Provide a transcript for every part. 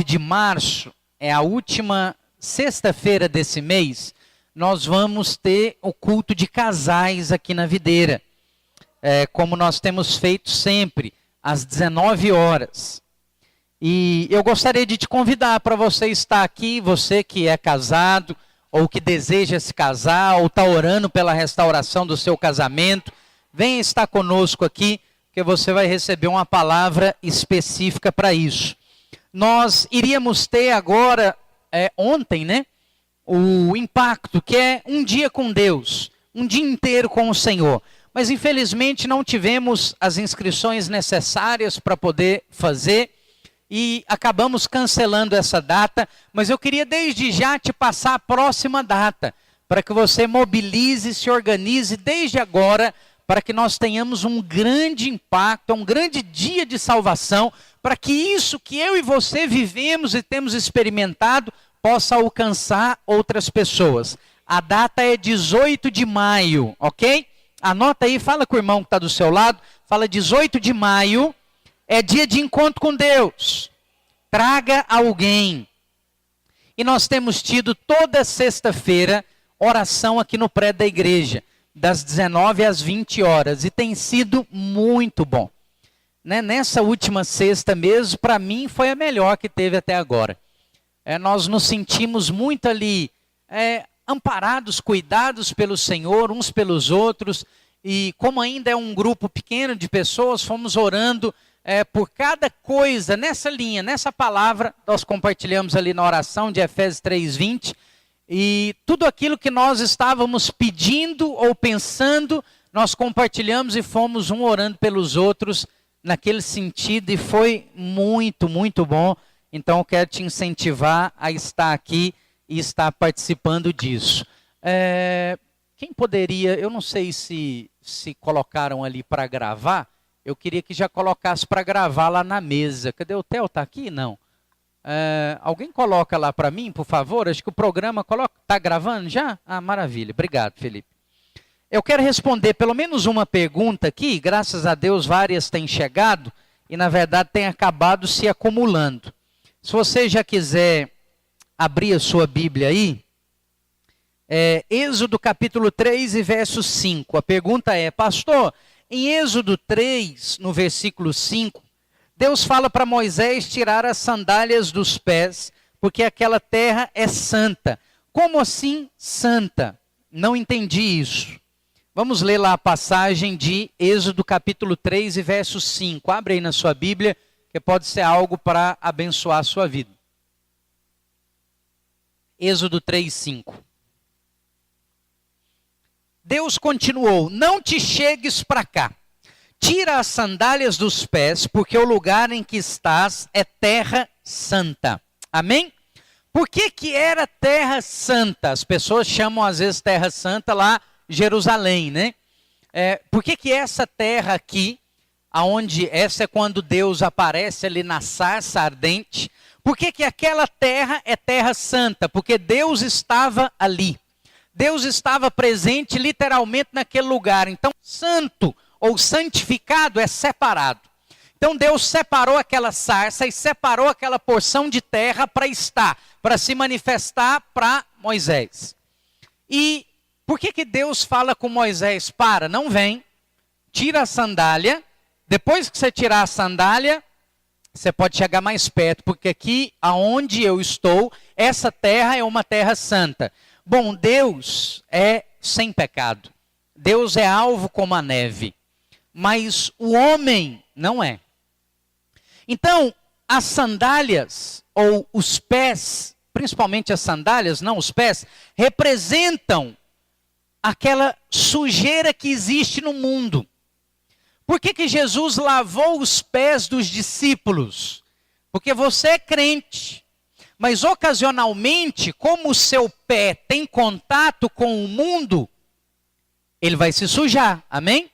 19 de março, é a última sexta-feira desse mês, nós vamos ter o culto de casais aqui na Videira. Como nós temos feito sempre, às 19 horas. E eu gostaria de te convidar para você estar aqui, você que é casado, ou que deseja se casar, ou está orando pela restauração do seu casamento, venha estar conosco aqui, que você vai receber uma palavra específica para isso. Nós iríamos ter agora, ontem, o impacto, que é um dia com Deus, um dia inteiro com o Senhor. Mas infelizmente não tivemos as inscrições necessárias para poder fazer e acabamos cancelando essa data. Mas eu queria desde já te passar a próxima data, para que você mobilize, se organize desde agora, para que nós tenhamos um grande impacto, um grande dia de salvação, para que isso que eu e você vivemos e temos experimentado possa alcançar outras pessoas. A data é 18 de maio, ok? Anota aí, fala com o irmão que está do seu lado, fala 18 de maio, é dia de encontro com Deus. Traga alguém. E nós temos tido toda sexta-feira oração aqui no prédio da igreja, das 19 às 20 horas, e tem sido muito bom. Nessa última sexta mesmo, para mim foi a melhor que teve até agora. Nós nos sentimos muito ali, amparados, cuidados pelo Senhor, uns pelos outros, e como ainda é um grupo pequeno de pessoas, fomos orando por cada coisa, nessa linha, nessa palavra, nós compartilhamos ali na oração de Efésios 3:20, e tudo aquilo que nós estávamos pedindo ou pensando, nós compartilhamos e fomos um orando pelos outros, naquele sentido, e foi muito, muito bom. Então eu quero te incentivar a estar aqui e estar participando disso. Quem poderia, eu não sei se colocaram ali para gravar, eu queria que já colocasse para gravar lá na mesa. Cadê o Theo? Está aqui? Não. Alguém coloca lá para mim, por favor? Acho que o programa está gravando já? Ah, maravilha. Obrigado, Felipe. Eu quero responder pelo menos uma pergunta aqui, graças a Deus várias têm chegado e na verdade têm acabado se acumulando. Se você já quiser abrir a sua Bíblia aí, Êxodo capítulo 3 e verso 5. A pergunta é, pastor, em Êxodo 3, no versículo 5, Deus fala para Moisés tirar as sandálias dos pés, porque aquela terra é santa. Como assim santa? Não entendi isso. Vamos ler lá a passagem de Êxodo capítulo 3 e verso 5. Abre aí na sua Bíblia, que pode ser algo para abençoar a sua vida. Êxodo 3, 5. Deus continuou, não te chegues para cá. Tira as sandálias dos pés, porque o lugar em que estás é terra santa. Amém? Por que era terra santa? As pessoas chamam às vezes terra santa lá Jerusalém, por que essa terra aqui, aonde essa é quando Deus aparece ali na sarça ardente, por que aquela terra é terra santa? Porque Deus estava ali. Deus estava presente literalmente naquele lugar. Então, santo ou santificado é separado. Então Deus separou aquela sarça e separou aquela porção de terra para estar, para se manifestar para Moisés. E por que Deus fala com Moisés? Não vem, tira a sandália, depois que você tirar a sandália, você pode chegar mais perto, porque aqui aonde eu estou, essa terra é uma terra santa. Bom, Deus é sem pecado, Deus é alvo como a neve, mas o homem não é. Então, as sandálias, ou os pés, principalmente as sandálias, não os pés, representam aquela sujeira que existe no mundo. Por que Jesus lavou os pés dos discípulos? Porque você é crente, mas ocasionalmente, como o seu pé tem contato com o mundo, ele vai se sujar, amém?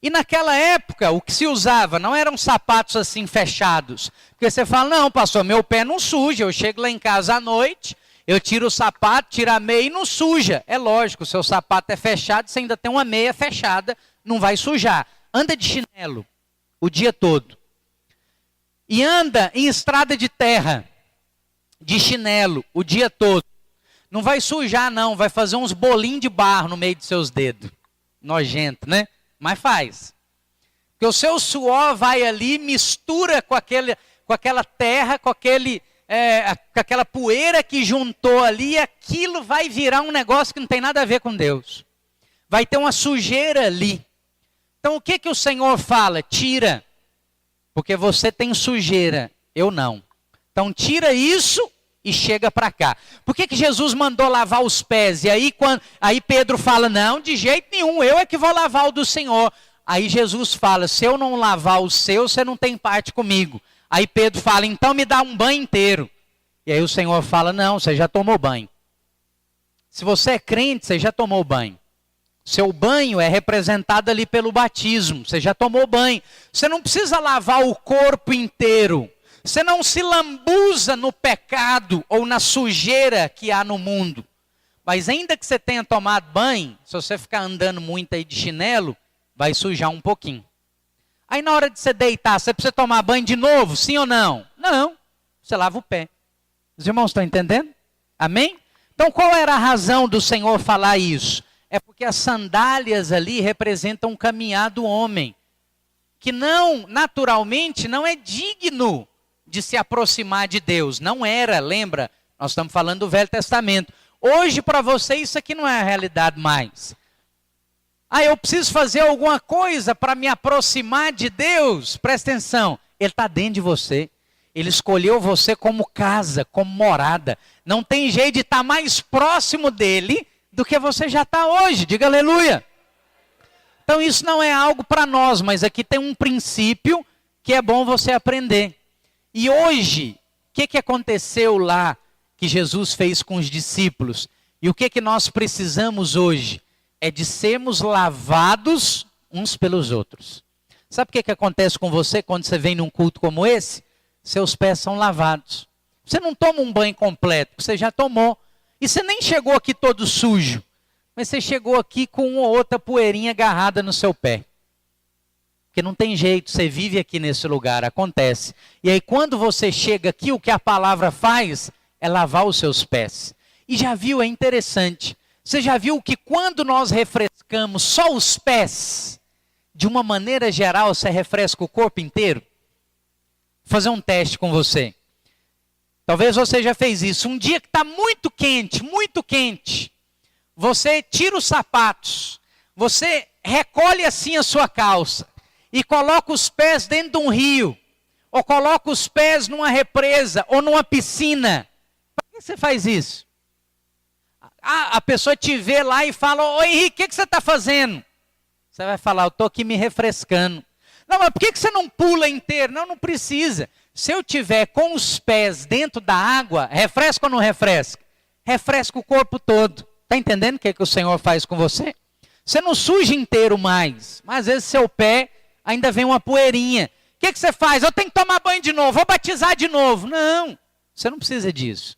E naquela época, o que se usava não eram sapatos assim fechados. Porque você fala, não pastor, meu pé não suja, eu chego lá em casa à noite, eu tiro o sapato, tiro a meia e não suja. É lógico, o seu sapato é fechado, você ainda tem uma meia fechada, não vai sujar. Anda de chinelo o dia todo. e anda em estrada de terra, de chinelo, o dia todo, não vai sujar não, vai fazer uns bolinhos de barro no meio de seus dedos. Nojento, né? Mas faz. Porque o seu suor vai ali, mistura com aquela terra, com aquela poeira que juntou ali, e aquilo vai virar um negócio que não tem nada a ver com Deus. Vai ter uma sujeira ali. Então o que o Senhor fala? Tira. Porque você tem sujeira, eu não. Então tira isso e chega para cá. Por que Jesus mandou lavar os pés? E aí Pedro fala, não, de jeito nenhum, eu é que vou lavar o do Senhor. Aí Jesus fala, se eu não lavar o seu, você não tem parte comigo. Aí Pedro fala, então me dá um banho inteiro. E aí o Senhor fala, não, você já tomou banho. Se você é crente, você já tomou banho. Seu banho é representado ali pelo batismo, você já tomou banho. Você não precisa lavar o corpo inteiro. Você não se lambuza no pecado ou na sujeira que há no mundo. Mas ainda que você tenha tomado banho, se você ficar andando muito aí de chinelo, vai sujar um pouquinho. Aí na hora de você deitar, você precisa tomar banho de novo, sim ou não? Não, você lava o pé. Os irmãos estão entendendo? Amém? Então qual era a razão do Senhor falar isso? É porque as sandálias ali representam o caminhar do homem, que não, naturalmente, não é digno de se aproximar de Deus. Não era, lembra? Nós estamos falando do Velho Testamento. Hoje para você isso aqui não é a realidade mais. Eu preciso fazer alguma coisa para me aproximar de Deus. Presta atenção, Ele está dentro de você. Ele escolheu você como casa, como morada. Não tem jeito de estar mais próximo dEle do que você já está hoje. Diga aleluia. Então isso não é algo para nós, mas aqui tem um princípio que é bom você aprender. E hoje, o que aconteceu lá que Jesus fez com os discípulos? E o que nós precisamos hoje? É de sermos lavados uns pelos outros. Sabe o que acontece com você quando você vem num culto como esse? Seus pés são lavados. Você não toma um banho completo, você já tomou. E você nem chegou aqui todo sujo, mas você chegou aqui com uma ou outra poeirinha agarrada no seu pé. Porque não tem jeito, você vive aqui nesse lugar, acontece. E aí quando você chega aqui, o que a palavra faz é lavar os seus pés. E já viu, é interessante. Você já viu que quando nós refrescamos só os pés, de uma maneira geral, você refresca o corpo inteiro? Vou fazer um teste com você. Talvez você já fez isso. Um dia que está muito quente, você tira os sapatos, você recolhe assim a sua calça e coloca os pés dentro de um rio, ou coloca os pés numa represa ou numa piscina. Por que você faz isso? A pessoa te vê lá e fala, ô Henrique, o que você está fazendo? Você vai falar, eu estou aqui me refrescando. Não, mas por que você não pula inteiro? Não precisa. Se eu tiver com os pés dentro da água, refresca ou não refresca? Refresca o corpo todo. Está entendendo o que o Senhor faz com você? Você não suja inteiro mais, mas às vezes seu pé ainda vem uma poeirinha. O que você faz? Eu tenho que tomar banho de novo, vou batizar de novo. Não, você não precisa disso.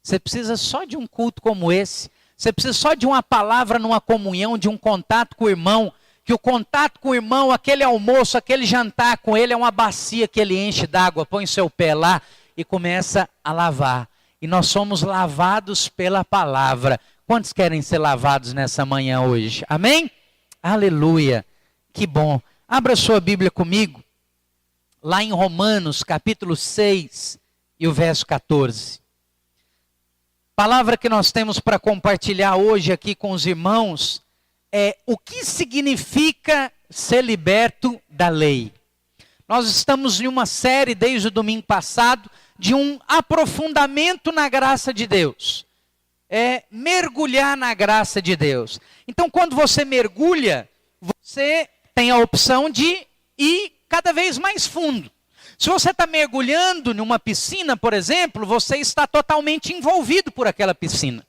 Você precisa só de um culto como esse. Você precisa só de uma palavra numa comunhão, de um contato com o irmão. Que o contato com o irmão, aquele almoço, aquele jantar com ele é uma bacia que ele enche d'água, põe seu pé lá e começa a lavar. E nós somos lavados pela palavra. Quantos querem ser lavados nessa manhã hoje? Amém? Aleluia. Que bom. Abra sua Bíblia comigo, lá em Romanos, capítulo 6 e o verso 14. Palavra que nós temos para compartilhar hoje aqui com os irmãos é o que significa ser liberto da lei. Nós estamos em uma série desde o domingo passado de um aprofundamento na graça de Deus. É mergulhar na graça de Deus. Então quando você mergulha, você tem a opção de ir cada vez mais fundo. Se você está mergulhando numa piscina, por exemplo, você está totalmente envolvido por aquela piscina.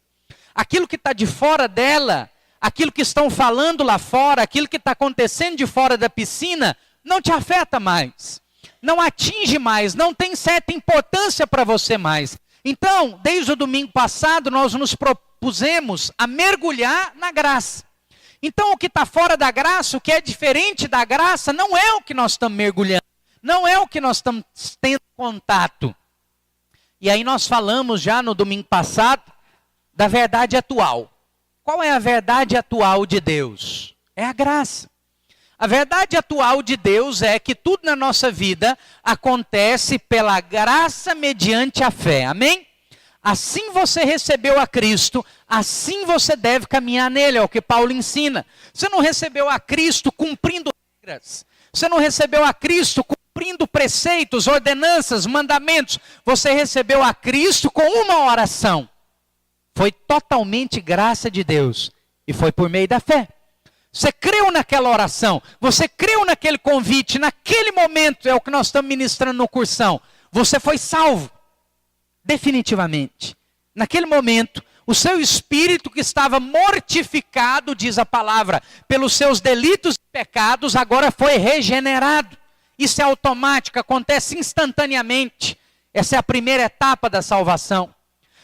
Aquilo que está de fora dela, aquilo que estão falando lá fora, aquilo que está acontecendo de fora da piscina, não te afeta mais. Não atinge mais, não tem certa importância para você mais. Então, desde o domingo passado, nós nos propusemos a mergulhar na graça. Então, o que está fora da graça, o que é diferente da graça, não é o que nós estamos mergulhando. Não é o que nós estamos tendo contato. E aí nós falamos já no domingo passado da verdade atual. Qual é a verdade atual de Deus? É a graça. A verdade atual de Deus é que tudo na nossa vida acontece pela graça mediante a fé. Amém? Assim você recebeu a Cristo, assim você deve caminhar nele, é o que Paulo ensina. Você não recebeu a Cristo cumprindo regras. Você não recebeu a Cristo cumprindo preceitos, ordenanças, mandamentos. Você recebeu a Cristo com uma oração. Foi totalmente graça de Deus. E foi por meio da fé. Você creu naquela oração. Você creu naquele convite. Naquele momento, é o que nós estamos ministrando no cursão. Você foi salvo. Definitivamente. Naquele momento, o seu espírito que estava mortificado, diz a palavra, pelos seus delitos e pecados, agora foi regenerado. Isso é automático, acontece instantaneamente. Essa é a primeira etapa da salvação.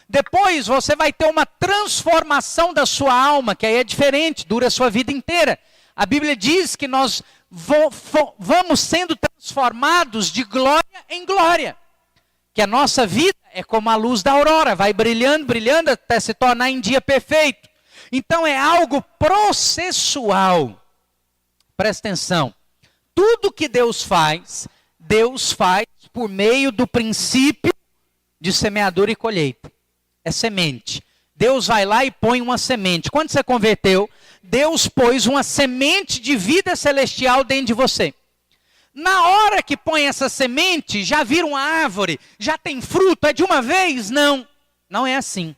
Depois você vai ter uma transformação da sua alma, que aí é diferente, dura a sua vida inteira. A Bíblia diz que nós vamos sendo transformados de glória em glória. Que a nossa vida é como a luz da aurora, vai brilhando, brilhando até se tornar em dia perfeito. Então é algo processual. Presta atenção. Tudo que Deus faz por meio do princípio de semeadura e colheita. É semente. Deus vai lá e põe uma semente. Quando você converteu, Deus pôs uma semente de vida celestial dentro de você. Na hora que põe essa semente, já vira uma árvore, já tem fruto, é de uma vez? Não, não é assim.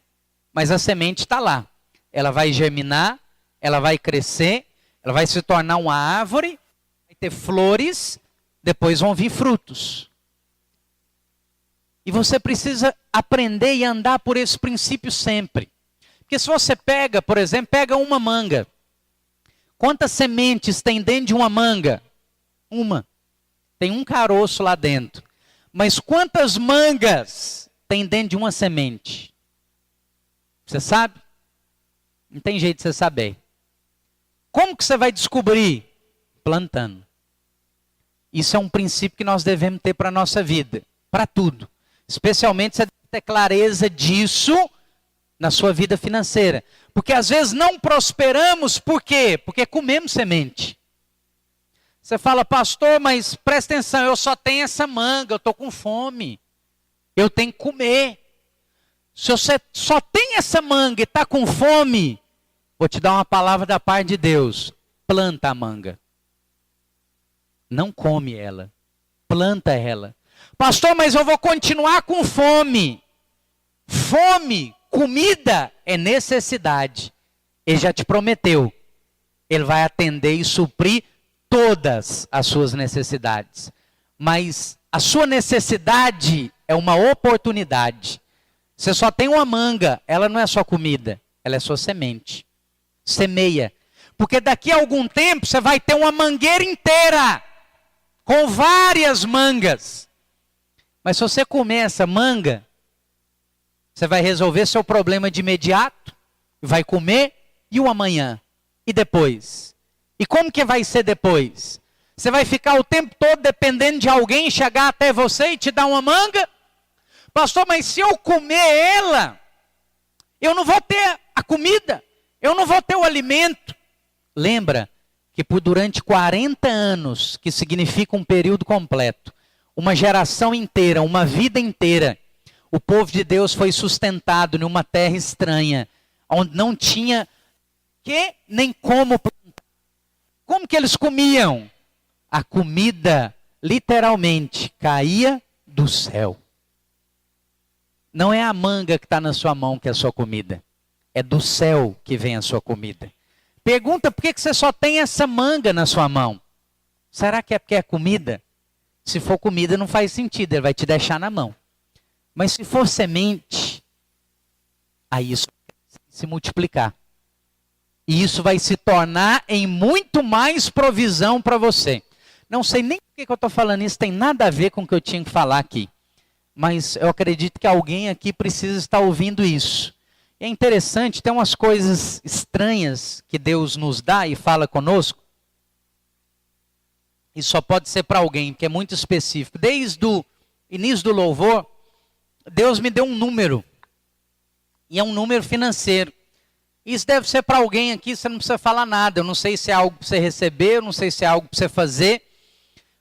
Mas a semente está lá. Ela vai germinar, ela vai crescer, ela vai se tornar uma árvore, vai ter flores, depois vão vir frutos. E você precisa aprender e andar por esse princípio sempre. Porque se você pega, por exemplo, pega uma manga. Quantas sementes tem dentro de uma manga? Uma. Tem um caroço lá dentro. Mas quantas mangas tem dentro de uma semente? Você sabe? Não tem jeito de você saber. Como que você vai descobrir? Plantando. Isso é um princípio que nós devemos ter para a nossa vida. Para tudo. Especialmente você deve ter clareza disso na sua vida financeira. Porque às vezes não prosperamos, por quê? Porque comemos semente. Você fala, pastor, mas presta atenção, eu só tenho essa manga, eu estou com fome. Eu tenho que comer. Se você só tem essa manga e está com fome, vou te dar uma palavra da parte de Deus. Planta a manga. Não come ela. Planta ela. Pastor, mas eu vou continuar com fome. Fome, comida é necessidade. Ele já te prometeu. Ele vai atender e suprir todas as suas necessidades. Mas a sua necessidade é uma oportunidade. Você só tem uma manga, ela não é só comida, ela é sua semente. Semeia. Porque daqui a algum tempo você vai ter uma mangueira inteira, com várias mangas. Mas se você comer essa manga, você vai resolver seu problema de imediato, vai comer, e o amanhã? E depois? E como que vai ser depois? Você vai ficar o tempo todo dependendo de alguém chegar até você e te dar uma manga? Pastor, mas se eu comer ela, eu não vou ter a comida, eu não vou ter o alimento. Lembra que durante 40 anos, que significa um período completo, uma geração inteira, uma vida inteira, o povo de Deus foi sustentado numa terra estranha, onde não tinha que nem como plantar. Como que eles comiam? A comida, literalmente, caía do céu. Não é a manga que está na sua mão que é a sua comida. É do céu que vem a sua comida. Pergunta por que você só tem essa manga na sua mão. Será que é porque é comida? Se for comida não faz sentido, ele vai te deixar na mão. Mas se for semente, aí isso vai se multiplicar. E isso vai se tornar em muito mais provisão para você. Não sei nem por que eu estou falando isso, tem nada a ver com o que eu tinha que falar aqui. Mas eu acredito que alguém aqui precisa estar ouvindo isso. É interessante, tem umas coisas estranhas que Deus nos dá e fala conosco. e só pode ser para alguém, porque é muito específico. Desde o início do louvor, Deus me deu um número, e é um número financeiro. Isso deve ser para alguém aqui, você não precisa falar nada. Eu não sei se é algo para você receber, eu não sei se é algo para você fazer,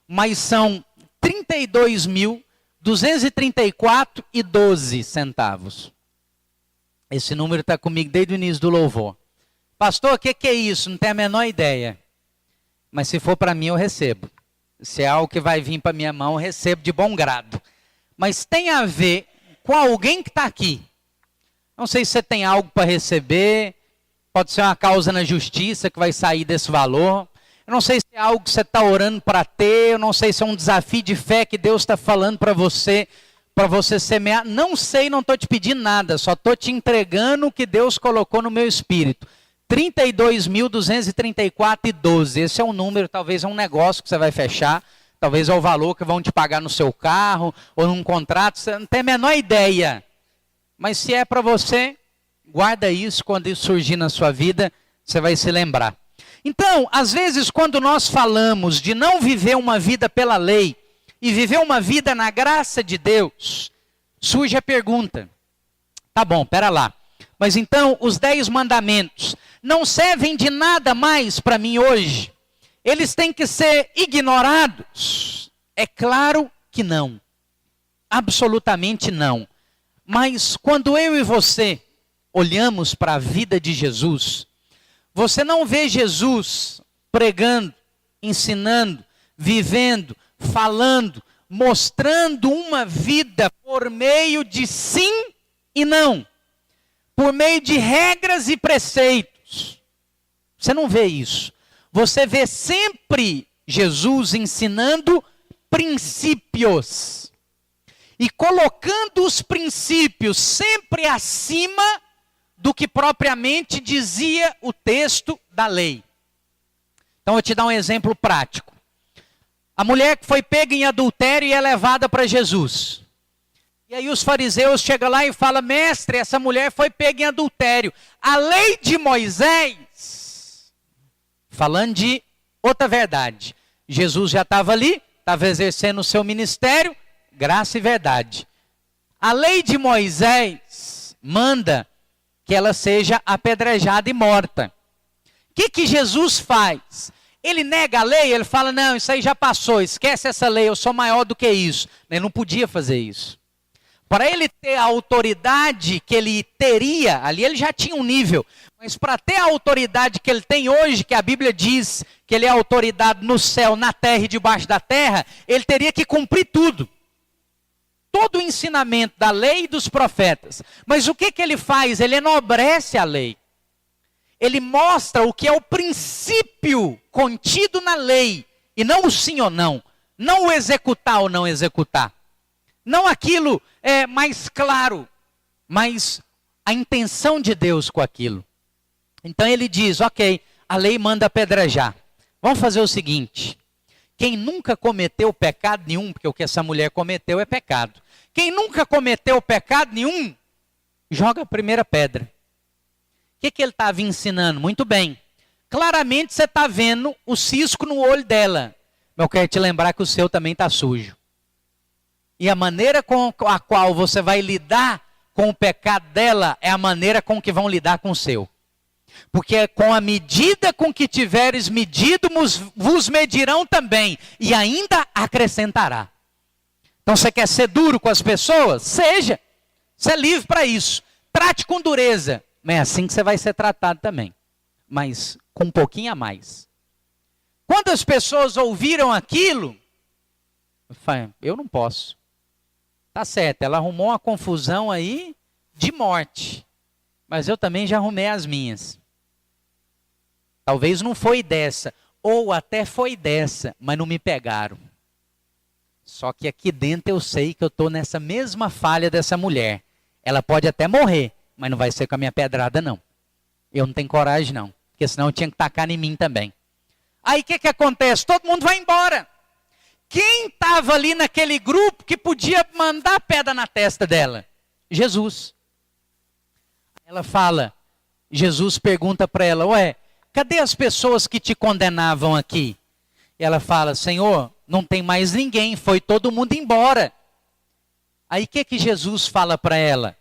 mas são 32.234,12 centavos. Esse número está comigo desde o início do louvor. Pastor, o que é isso? Não tenho a menor ideia. Mas se for para mim, eu recebo. Se é algo que vai vir para minha mão, eu recebo de bom grado. Mas tem a ver com alguém que está aqui. Não sei se você tem algo para receber, pode ser uma causa na justiça que vai sair desse valor. Eu não sei se é algo que você está orando para ter, eu não sei se é um desafio de fé que Deus está falando para você semear. Não sei, não estou te pedindo nada, só estou te entregando o que Deus colocou no meu espírito. 32.234,12. Esse é um número, talvez é um negócio que você vai fechar, talvez é o valor que vão te pagar no seu carro, ou num contrato, você não tem a menor ideia. Mas se é para você, guarda isso, quando isso surgir na sua vida, você vai se lembrar. Então, às vezes, quando nós falamos de não viver uma vida pela lei, e viver uma vida na graça de Deus, surge a pergunta, tá bom, pera lá, mas então os 10 mandamentos não servem de nada mais para mim hoje? Eles têm que ser ignorados? É claro que não, absolutamente não. Mas quando eu e você olhamos para a vida de Jesus, você não vê Jesus pregando, ensinando, vivendo, falando, mostrando uma vida por meio de sim e não, por meio de regras e preceitos. Você não vê isso. Você vê sempre Jesus ensinando princípios e colocando os princípios sempre acima do que propriamente dizia o texto da lei. Então eu vou te dar um exemplo prático. A mulher que foi pega em adultério e é levada para Jesus. E aí os fariseus chegam lá e falam: mestre, essa mulher foi pega em adultério. A lei de Moisés, falando de outra verdade. Jesus já estava ali, estava exercendo o seu ministério, graça e verdade. A lei de Moisés manda que ela seja apedrejada e morta. O que Jesus faz? Ele nega a lei, ele fala: não, isso aí já passou, esquece essa lei, eu sou maior do que isso. Ele não podia fazer isso. Para ele ter a autoridade que ele teria, ali ele já tinha um nível, mas para ter a autoridade que ele tem hoje, que a Bíblia diz que ele é autoridade no céu, na terra e debaixo da terra, ele teria que cumprir tudo. Todo o ensinamento da lei e dos profetas. Mas o que ele faz? Ele enobrece a lei. Ele mostra o que é o princípio contido na lei, e não o sim ou não. Não o executar ou não executar. Não aquilo é mais claro, mas a intenção de Deus com aquilo. Então ele diz: ok, a lei manda apedrejar. Vamos fazer o seguinte: quem nunca cometeu pecado nenhum, porque o que essa mulher cometeu é pecado. Quem nunca cometeu pecado nenhum, joga a primeira pedra. O que ele estava ensinando? Muito bem. Claramente você está vendo o cisco no olho dela. Mas eu quero te lembrar que o seu também está sujo. E a maneira com a qual você vai lidar com o pecado dela é a maneira com que vão lidar com o seu. Porque com a medida com que tiveres medido, vos medirão também, e ainda acrescentará. Então você quer ser duro com as pessoas? Seja. Você é livre para isso. Trate com dureza. Mas é assim que você vai ser tratado também. Mas com um pouquinho a mais. Quando as pessoas ouviram aquilo, eu falei: eu não posso. Tá certo, ela arrumou uma confusão aí de morte. Mas eu também já arrumei as minhas. Talvez não foi dessa, ou até foi dessa, mas não me pegaram. Só que aqui dentro eu sei que eu estou nessa mesma falha dessa mulher. Ela pode até morrer, mas não vai ser com a minha pedrada não. Eu não tenho coragem não, porque senão eu tinha que tacar em mim também. Aí o que acontece? Todo mundo vai embora. Quem estava ali naquele grupo que podia mandar pedra na testa dela? Jesus. Ela fala, Jesus pergunta para ela: ué, cadê as pessoas que te condenavam aqui? E ela fala, Senhor, não tem mais ninguém, foi todo mundo embora. Aí o que Jesus fala para ela?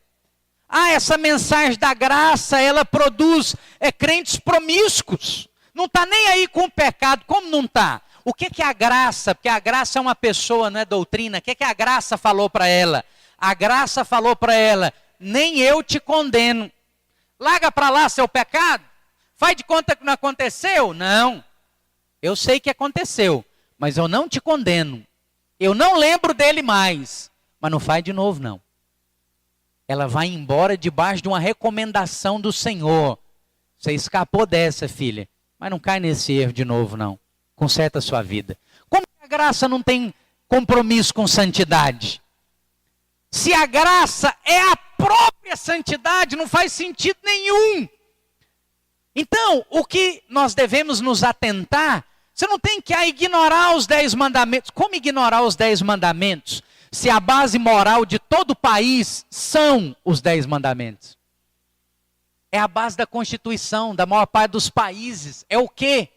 Essa mensagem da graça, ela produz crentes promíscuos. Não está nem aí com o pecado. Como não está? O que é a graça? Porque a graça é uma pessoa, não é doutrina. O que a graça falou para ela? A graça falou para ela, nem eu te condeno. Larga para lá seu pecado. Faz de conta que não aconteceu? Não. Eu sei que aconteceu, mas eu não te condeno. Eu não lembro dele mais. Mas não faz de novo, não. Ela vai embora debaixo de uma recomendação do Senhor. Você escapou dessa, filha. Mas não cai nesse erro de novo, não. Conserta a sua vida. Como que a graça não tem compromisso com santidade? Se a graça é a própria santidade, não faz sentido nenhum. Então, o que nós devemos nos atentar, você não tem que ignorar os 10 mandamentos. Como ignorar os 10 mandamentos? Se a base moral de todo o país são os 10 mandamentos. É a base da Constituição, da maior parte dos países. É o quê?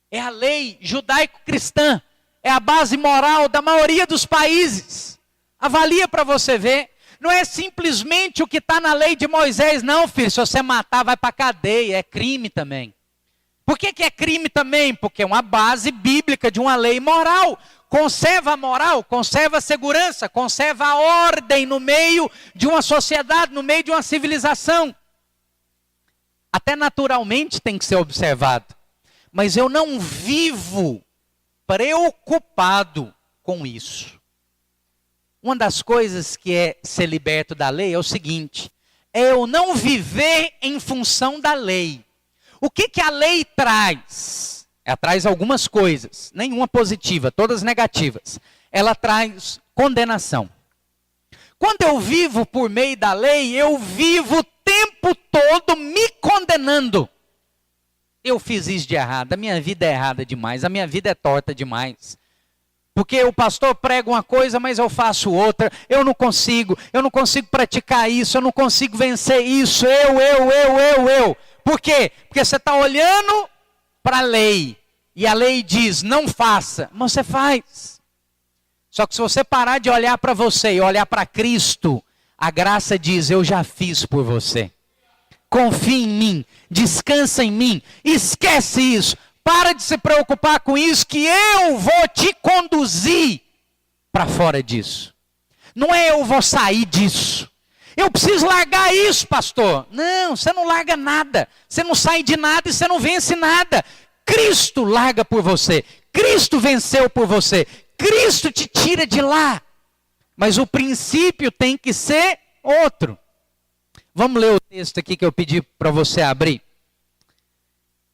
É a lei judaico-cristã. É a base moral da maioria dos países. Avalia para você ver. Não é simplesmente o que está na lei de Moisés, não, filho. Se você matar, vai para a cadeia. É crime também. Por que é crime também? Porque é uma base bíblica de uma lei moral. Conserva a moral, conserva a segurança, conserva a ordem no meio de uma sociedade, no meio de uma civilização. Até naturalmente tem que ser observado. Mas eu não vivo preocupado com isso. Uma das coisas que é ser liberto da lei é o seguinte: é eu não viver em função da lei. O que a lei traz? Ela traz algumas coisas, nenhuma positiva, todas negativas. Ela traz condenação. Quando eu vivo por meio da lei, eu vivo o tempo todo me condenando. Eu fiz isso de errado, a minha vida é errada demais, a minha vida é torta demais. Porque o pastor prega uma coisa, mas eu faço outra. Eu não consigo praticar isso, eu não consigo vencer isso. Eu. Por quê? Porque você está olhando para a lei. E a lei diz, não faça, mas você faz. Só que se você parar de olhar para você e olhar para Cristo, a graça diz, eu já fiz por você. Confia em mim, descansa em mim, esquece isso. Para de se preocupar com isso, que eu vou te conduzir para fora disso. Não é eu vou sair disso. Eu preciso largar isso, pastor. Não, você não larga nada. Você não sai de nada e você não vence nada. Cristo larga por você. Cristo venceu por você. Cristo te tira de lá. Mas o princípio tem que ser outro. Vamos ler o texto aqui que eu pedi para você abrir.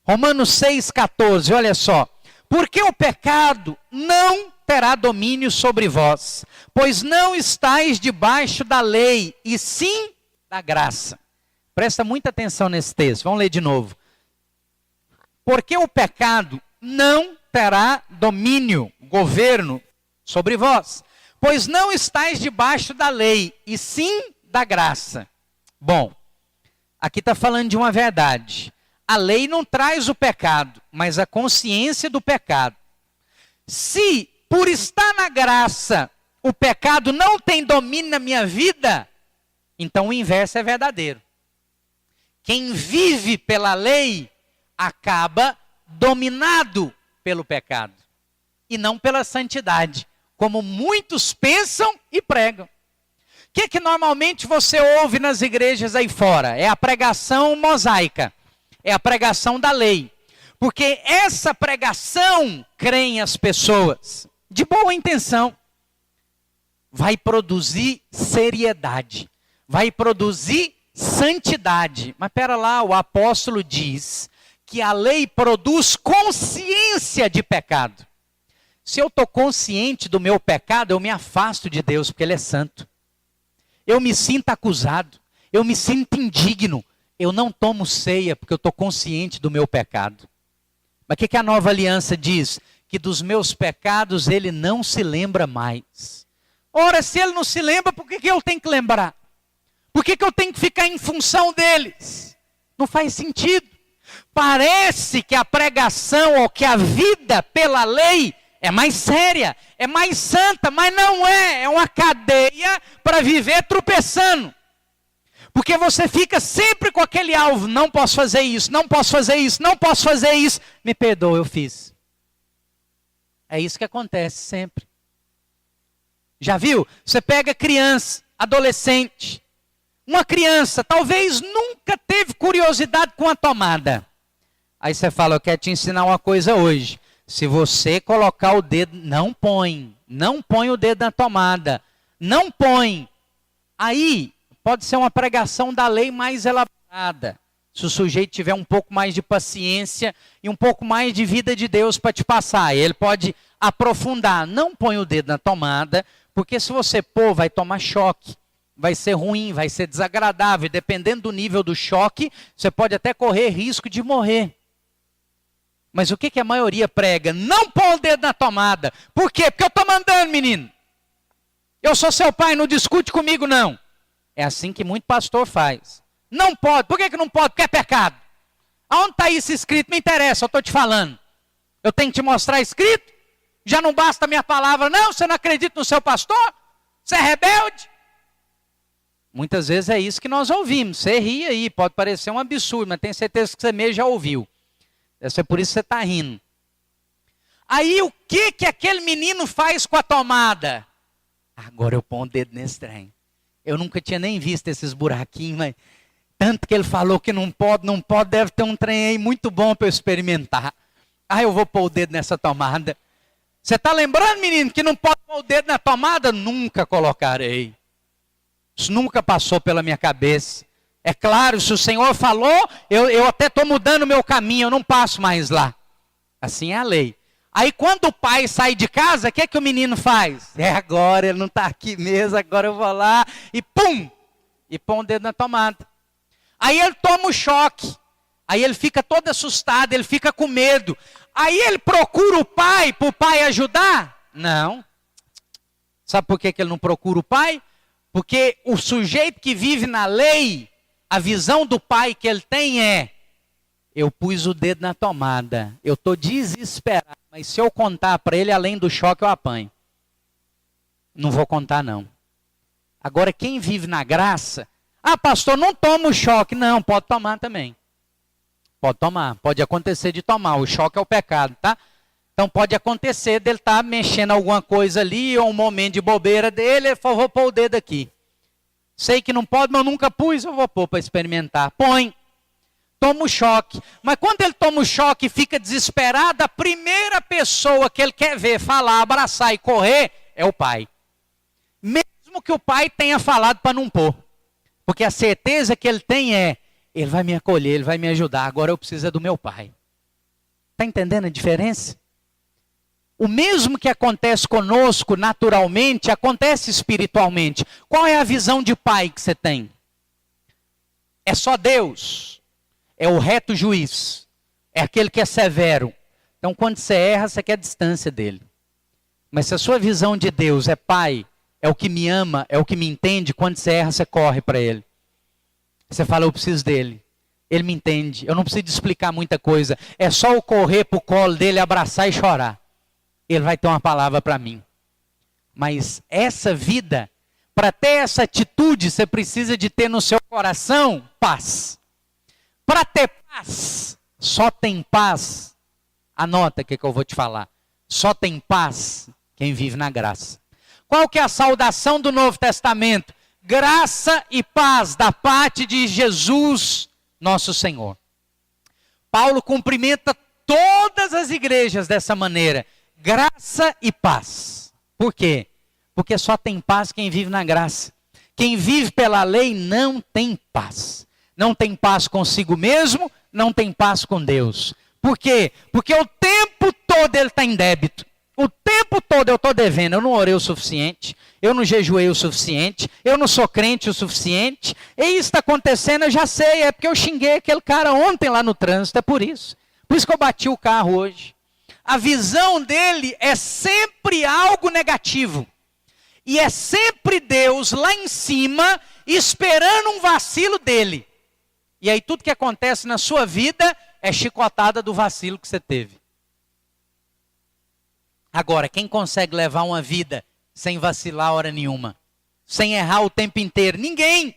Romanos 6,14, olha só. Porque o pecado não terá domínio sobre vós, pois não estáis debaixo da lei, e sim da graça. Presta muita atenção nesse texto, vamos ler de novo. Porque o pecado não terá domínio, governo, sobre vós, pois não estáis debaixo da lei, e sim da graça. Bom, aqui está falando de uma verdade. A lei não traz o pecado, mas a consciência do pecado. Se, por estar na graça, o pecado não tem domínio na minha vida, então o inverso é verdadeiro. Quem vive pela lei acaba dominado pelo pecado e não pela santidade, como muitos pensam e pregam. O que normalmente você ouve nas igrejas aí fora? É a pregação mosaica. É a pregação da lei. Porque essa pregação, creem as pessoas, de boa intenção, vai produzir seriedade, vai produzir santidade. Mas espera lá, o apóstolo diz que a lei produz consciência de pecado. Se eu estou consciente do meu pecado, eu me afasto de Deus, porque Ele é santo. Eu me sinto acusado, eu me sinto indigno. Eu não tomo ceia porque eu estou consciente do meu pecado. Mas o que a nova aliança diz? Que dos meus pecados Ele não se lembra mais. Ora, se Ele não se lembra, por que eu tenho que lembrar? Por que eu tenho que ficar em função deles? Não faz sentido. Parece que a pregação ou que a vida pela lei é mais séria, é mais santa, mas não é. É uma cadeia para viver tropeçando. Porque você fica sempre com aquele alvo, não posso fazer isso, não posso fazer isso, não posso fazer isso. Me perdoa, eu fiz. É isso que acontece sempre. Já viu? Você pega criança, adolescente. Uma criança talvez nunca teve curiosidade com a tomada. Aí você fala, eu quero te ensinar uma coisa hoje. Se você colocar o dedo, não põe o dedo na tomada. Não põe. Aí pode ser uma pregação da lei mais elaborada. Se o sujeito tiver um pouco mais de paciência e um pouco mais de vida de Deus para te passar, ele pode aprofundar. Não põe o dedo na tomada, porque se você pôr, vai tomar choque. Vai ser ruim, vai ser desagradável. Dependendo do nível do choque, você pode até correr risco de morrer. Mas o que a maioria prega? Não põe o dedo na tomada. Por quê? Porque eu estou mandando, menino. Eu sou seu pai, não discute comigo, não. É assim que muito pastor faz. Não pode. Por que não pode? Porque é pecado. Aonde está isso escrito? Me interessa, eu estou te falando. Eu tenho que te mostrar escrito? Já não basta a minha palavra, não? Você não acredita no seu pastor? Você é rebelde? Muitas vezes é isso que nós ouvimos. Você ri aí, pode parecer um absurdo, mas tenho certeza que você mesmo já ouviu. Deve ser por isso que você está rindo. Aí o que aquele menino faz com a tomada? Agora eu ponho o dedo nesse trem. Eu nunca tinha nem visto esses buraquinhos, mas tanto que ele falou que não pode, deve ter um trem aí muito bom para eu experimentar. Ah, eu vou pôr o dedo nessa tomada. Você está lembrando, menino, que não pode pôr o dedo na tomada? Nunca colocarei. Isso nunca passou pela minha cabeça. É claro, se o Senhor falou, eu até estou mudando o meu caminho, eu não passo mais lá. Assim é a lei. Aí quando o pai sai de casa, o que o menino faz? Agora ele não está aqui mesmo, agora eu vou lá e pum! E põe o dedo na tomada. Aí ele toma o choque. Aí ele fica todo assustado, ele fica com medo. Aí ele procura o pai, para o pai ajudar? Não. Sabe por que ele não procura o pai? Porque o sujeito que vive na lei, a visão do pai que ele tem é, eu pus o dedo na tomada, eu estou desesperado, mas se eu contar para ele, além do choque, eu apanho. Não vou contar, não. Agora, quem vive na graça, pastor, não toma o choque. Não, pode tomar também. Pode tomar, pode acontecer de tomar, o choque é o pecado, tá? Então pode acontecer dele estar mexendo alguma coisa ali, ou um momento de bobeira dele, ele falou, vou pôr o dedo aqui. Sei que não pode, mas eu nunca pus, eu vou pôr para experimentar. Põe, toma o choque. Mas quando ele toma o choque e fica desesperado, a primeira pessoa que ele quer ver, falar, abraçar e correr, é o pai. Mesmo que o pai tenha falado para não pôr. Porque a certeza que ele tem é, ele vai me acolher, ele vai me ajudar, agora eu preciso do meu pai. Está entendendo a diferença? O mesmo que acontece conosco naturalmente, acontece espiritualmente. Qual é a visão de pai que você tem? É só Deus. É o reto juiz. É aquele que é severo. Então quando você erra, você quer a distância dele. Mas se a sua visão de Deus é pai, é o que me ama, é o que me entende, quando você erra, você corre para ele. Você fala, eu preciso dele. Ele me entende. Eu não preciso explicar muita coisa. É só eu correr para o colo dele, abraçar e chorar. Ele vai ter uma palavra para mim. Mas essa vida, para ter essa atitude, você precisa de ter no seu coração paz. Para ter paz, só tem paz. Anota o que eu vou te falar. Só tem paz quem vive na graça. Qual que é a saudação do Novo Testamento? Graça e paz da parte de Jesus, nosso Senhor. Paulo cumprimenta todas as igrejas dessa maneira. Graça e paz. Por quê? Porque só tem paz quem vive na graça. Quem vive pela lei não tem paz. Não tem paz consigo mesmo, não tem paz com Deus. Por quê? Porque o tempo todo ele está em débito. O tempo todo eu estou devendo. Eu não orei o suficiente, eu não jejuei o suficiente, eu não sou crente o suficiente. E isso está acontecendo, eu já sei, é porque eu xinguei aquele cara ontem lá no trânsito, é por isso. Por isso que eu bati o carro hoje. A visão dele é sempre algo negativo. E é sempre Deus lá em cima, esperando um vacilo dele. E aí tudo que acontece na sua vida é chicotada do vacilo que você teve. Agora, quem consegue levar uma vida sem vacilar hora nenhuma? Sem errar o tempo inteiro? Ninguém.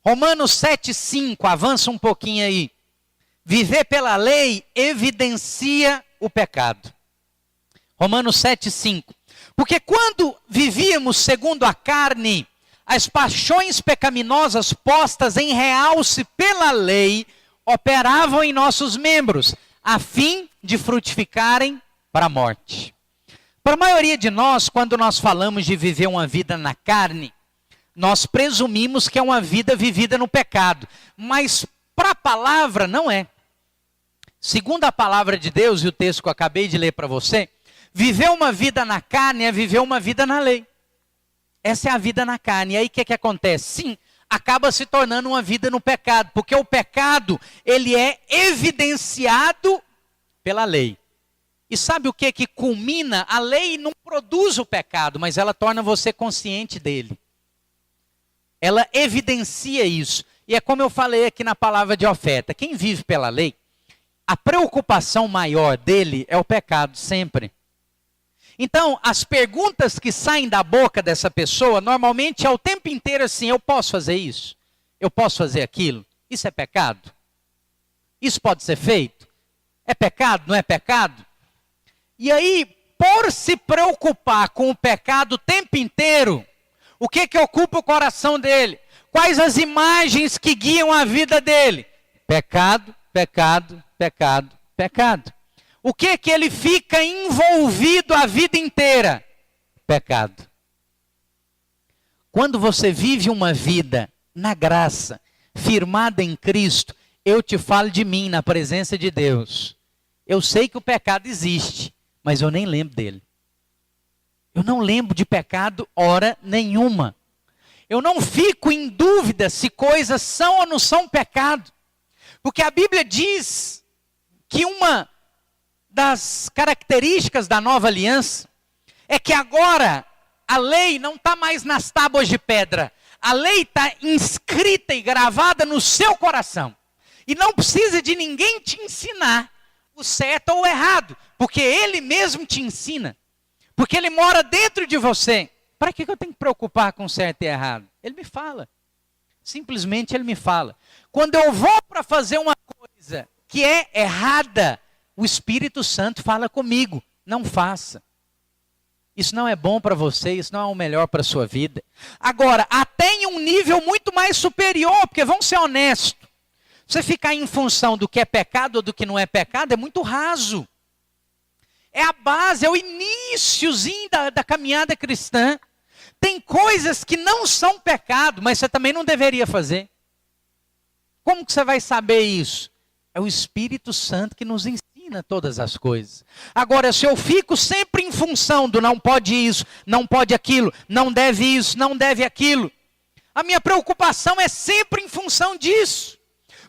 Romanos 7,5, avança um pouquinho aí. Viver pela lei evidencia o pecado. Romanos 7,5. Porque quando vivíamos segundo a carne, as paixões pecaminosas postas em realce pela lei operavam em nossos membros, a fim de frutificarem para a morte. Para a maioria de nós, quando nós falamos de viver uma vida na carne, nós presumimos que é uma vida vivida no pecado. Mas para a palavra não é. Segundo a palavra de Deus, e o texto que eu acabei de ler para você, viver uma vida na carne é viver uma vida na lei. Essa é a vida na carne. E aí o que acontece? Sim, acaba se tornando uma vida no pecado. Porque o pecado, ele é evidenciado pela lei. E sabe o que culmina? A lei não produz o pecado, mas ela torna você consciente dele. Ela evidencia isso. E é como eu falei aqui na palavra de oferta. Quem vive pela lei, a preocupação maior dele é o pecado, sempre. Então, as perguntas que saem da boca dessa pessoa, normalmente é o tempo inteiro assim: eu posso fazer isso? Eu posso fazer aquilo? Isso é pecado? Isso pode ser feito? É pecado? Não é pecado? E aí, por se preocupar com o pecado o tempo inteiro, o que ocupa o coração dele? Quais as imagens que guiam a vida dele? Pecado, pecado, pecado, pecado. O que ele fica envolvido a vida inteira? Pecado. Quando você vive uma vida na graça, firmada em Cristo, eu te falo de mim na presença de Deus. Eu sei que o pecado existe, mas eu nem lembro dele. Eu não lembro de pecado hora nenhuma. Eu não fico em dúvida se coisas são ou não são pecado. Porque a Bíblia diz que uma das características da nova aliança é que agora a lei não está mais nas tábuas de pedra. A lei está inscrita e gravada no seu coração. E não precisa de ninguém te ensinar o certo ou o errado, porque ele mesmo te ensina. Porque ele mora dentro de você. Para que eu tenho que preocupar com certo e errado? Ele me fala. Simplesmente ele me fala. Quando eu vou para fazer uma coisa que é errada, o Espírito Santo fala comigo: não faça. Isso não é bom para você, isso não é o melhor para a sua vida. Agora, até em um nível muito mais superior, porque vamos ser honestos, você ficar em função do que é pecado ou do que não é pecado é muito raso. É a base, é o iniciozinho da caminhada cristã. Tem coisas que não são pecado, mas você também não deveria fazer. Como que você vai saber isso? É o Espírito Santo que nos ensina todas as coisas. Agora, se eu fico sempre em função do não pode isso, não pode aquilo, não deve isso, não deve aquilo, a minha preocupação é sempre em função disso.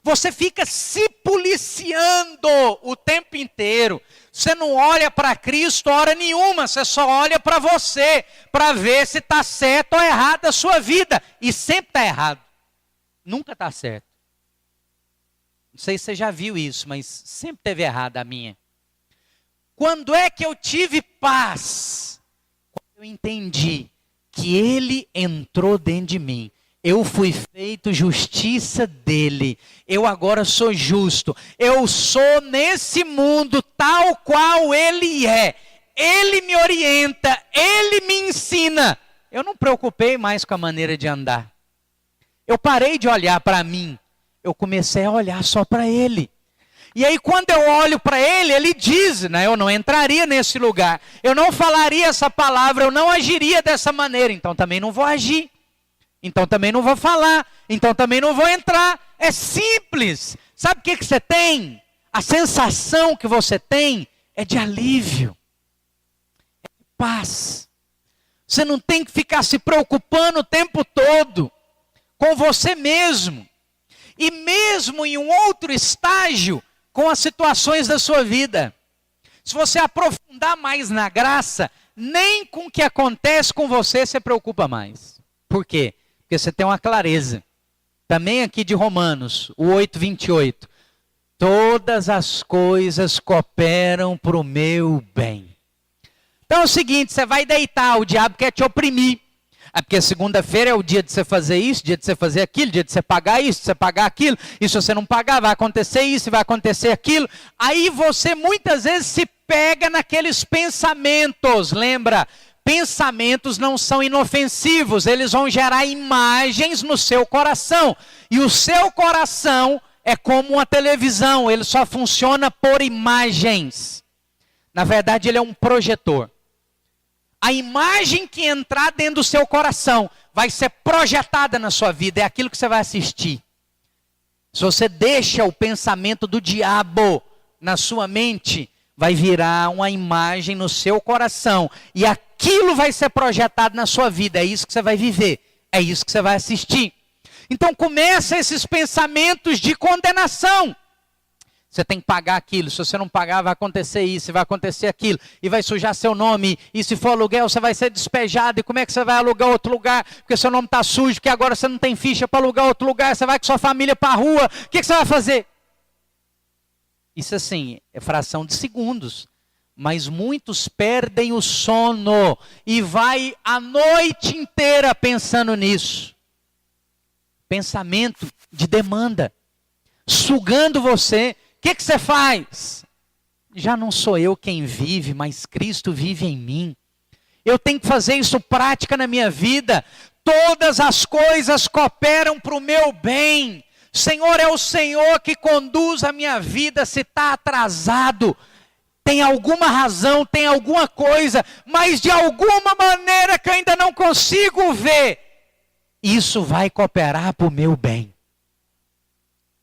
Você fica se policiando o tempo inteiro. Você não olha para Cristo hora nenhuma, você só olha para você, para ver se está certo ou errado a sua vida. E sempre está errado. Nunca está certo. Não sei se você já viu isso, mas sempre teve errado a minha. Quando é que eu tive paz? Quando eu entendi que Ele entrou dentro de mim. Eu fui feito justiça dele. Eu agora sou justo. Eu sou nesse mundo tal qual ele é. Ele me orienta, ele me ensina. Eu não me preocupei mais com a maneira de andar. Eu parei de olhar para mim. Eu comecei a olhar só para ele. E aí quando eu olho para ele, ele diz, né, eu não entraria nesse lugar. Eu não falaria essa palavra, eu não agiria dessa maneira. Então também não vou agir. Então também não vou falar, então também não vou entrar. É simples. Sabe o que você tem? A sensação que você tem é de alívio, é de paz. Você não tem que ficar se preocupando o tempo todo com você mesmo. E mesmo em um outro estágio, com as situações da sua vida. Se você aprofundar mais na graça, nem com o que acontece com você se preocupa mais. Por quê? Porque você tem uma clareza. Também aqui de Romanos, o 8:28. todas as coisas cooperam para o meu bem. Então é o seguinte, você vai deitar, o diabo quer te oprimir. Porque segunda-feira é o dia de você fazer isso, dia de você fazer aquilo, dia de você pagar isso, de você pagar aquilo. E se você não pagar, vai acontecer isso, vai acontecer aquilo. Aí você muitas vezes se pega naqueles pensamentos. Lembra, pensamentos não são inofensivos, eles vão gerar imagens no seu coração. E o seu coração é como uma televisão, ele só funciona por imagens. Na verdade, ele é um projetor. A imagem que entrar dentro do seu coração vai ser projetada na sua vida, é aquilo que você vai assistir. Se você deixa o pensamento do diabo na sua mente, vai virar uma imagem no seu coração. E aquilo vai ser projetado na sua vida, é isso que você vai viver, é isso que você vai assistir. Então começa esses pensamentos de condenação. Você tem que pagar aquilo, se você não pagar vai acontecer isso, vai acontecer aquilo, e vai sujar seu nome, e se for aluguel você vai ser despejado, e como é que você vai alugar outro lugar, porque seu nome está sujo, porque agora você não tem ficha para alugar outro lugar, você vai com sua família para a rua, o que você vai fazer? Isso assim, é fração de segundos, mas muitos perdem o sono, e vai a noite inteira pensando nisso. Pensamento de demanda, sugando você. O que você faz? Já não sou eu quem vive, mas Cristo vive em mim. Eu tenho que fazer isso prática na minha vida. Todas as coisas cooperam para o meu bem. Senhor, é o Senhor que conduz a minha vida. Se está atrasado, tem alguma razão, tem alguma coisa, mas de alguma maneira que eu ainda não consigo ver, isso vai cooperar para o meu bem.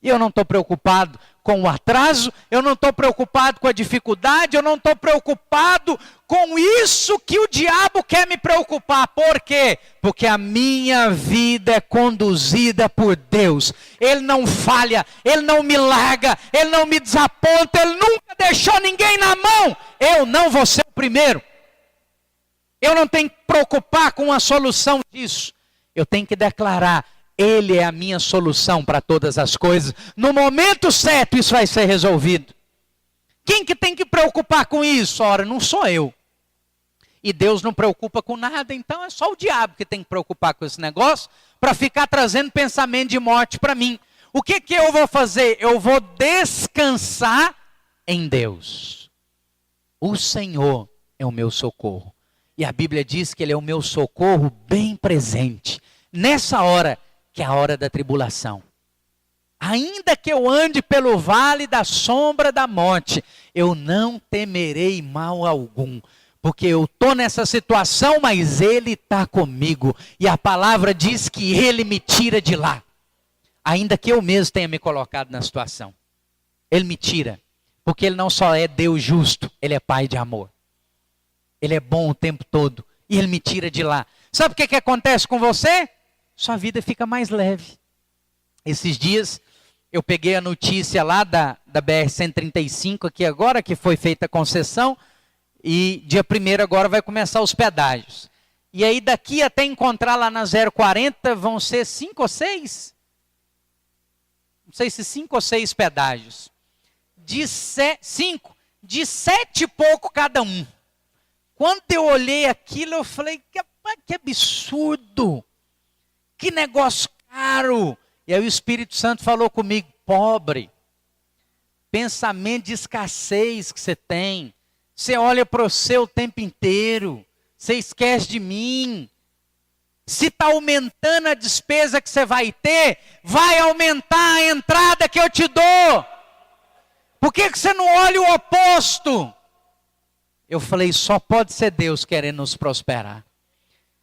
E eu não estou preocupado com o atraso, eu não estou preocupado com a dificuldade, eu não estou preocupado com isso que o diabo quer me preocupar. Por quê? Porque a minha vida é conduzida por Deus. Ele não falha, Ele não me larga, Ele não me desaponta, Ele nunca deixou ninguém na mão. Eu não vou ser o primeiro. Eu não tenho que preocupar com a solução disso. Eu tenho que declarar: Ele é a minha solução para todas as coisas. No momento certo isso vai ser resolvido. Quem que tem que preocupar com isso? Ora, não sou eu. E Deus não preocupa com nada, então é só o diabo que tem que preocupar com esse negócio para ficar trazendo pensamento de morte para mim. O que eu vou fazer? Eu vou descansar em Deus. O Senhor é o meu socorro. E a Bíblia diz que Ele é o meu socorro bem presente. Nessa hora, que é a hora da tribulação. Ainda que eu ande pelo vale da sombra da morte, eu não temerei mal algum. Porque eu estou nessa situação, mas Ele está comigo. E a palavra diz que Ele me tira de lá. Ainda que eu mesmo tenha me colocado na situação. Ele me tira. Porque Ele não só é Deus justo, Ele é Pai de amor. Ele é bom o tempo todo. E Ele me tira de lá. Sabe o que acontece com você? Sua vida fica mais leve. Esses dias eu peguei a notícia lá da BR-135 aqui agora, que foi feita a concessão, e dia 1º agora vai começar os pedágios. E aí daqui até encontrar lá na 040 vão ser 5 ou 6? Não sei se 5 ou 6 pedágios. De 5, de 7 e pouco cada um. Quando eu olhei aquilo eu falei, que absurdo. Que negócio caro. E aí o Espírito Santo falou comigo: pobre, pensamento de escassez que você tem. Você olha para o seu o tempo inteiro. Você esquece de mim. Se está aumentando a despesa que você vai ter, vai aumentar a entrada que eu te dou. Por que você não olha o oposto? Eu falei, só pode ser Deus querendo nos prosperar.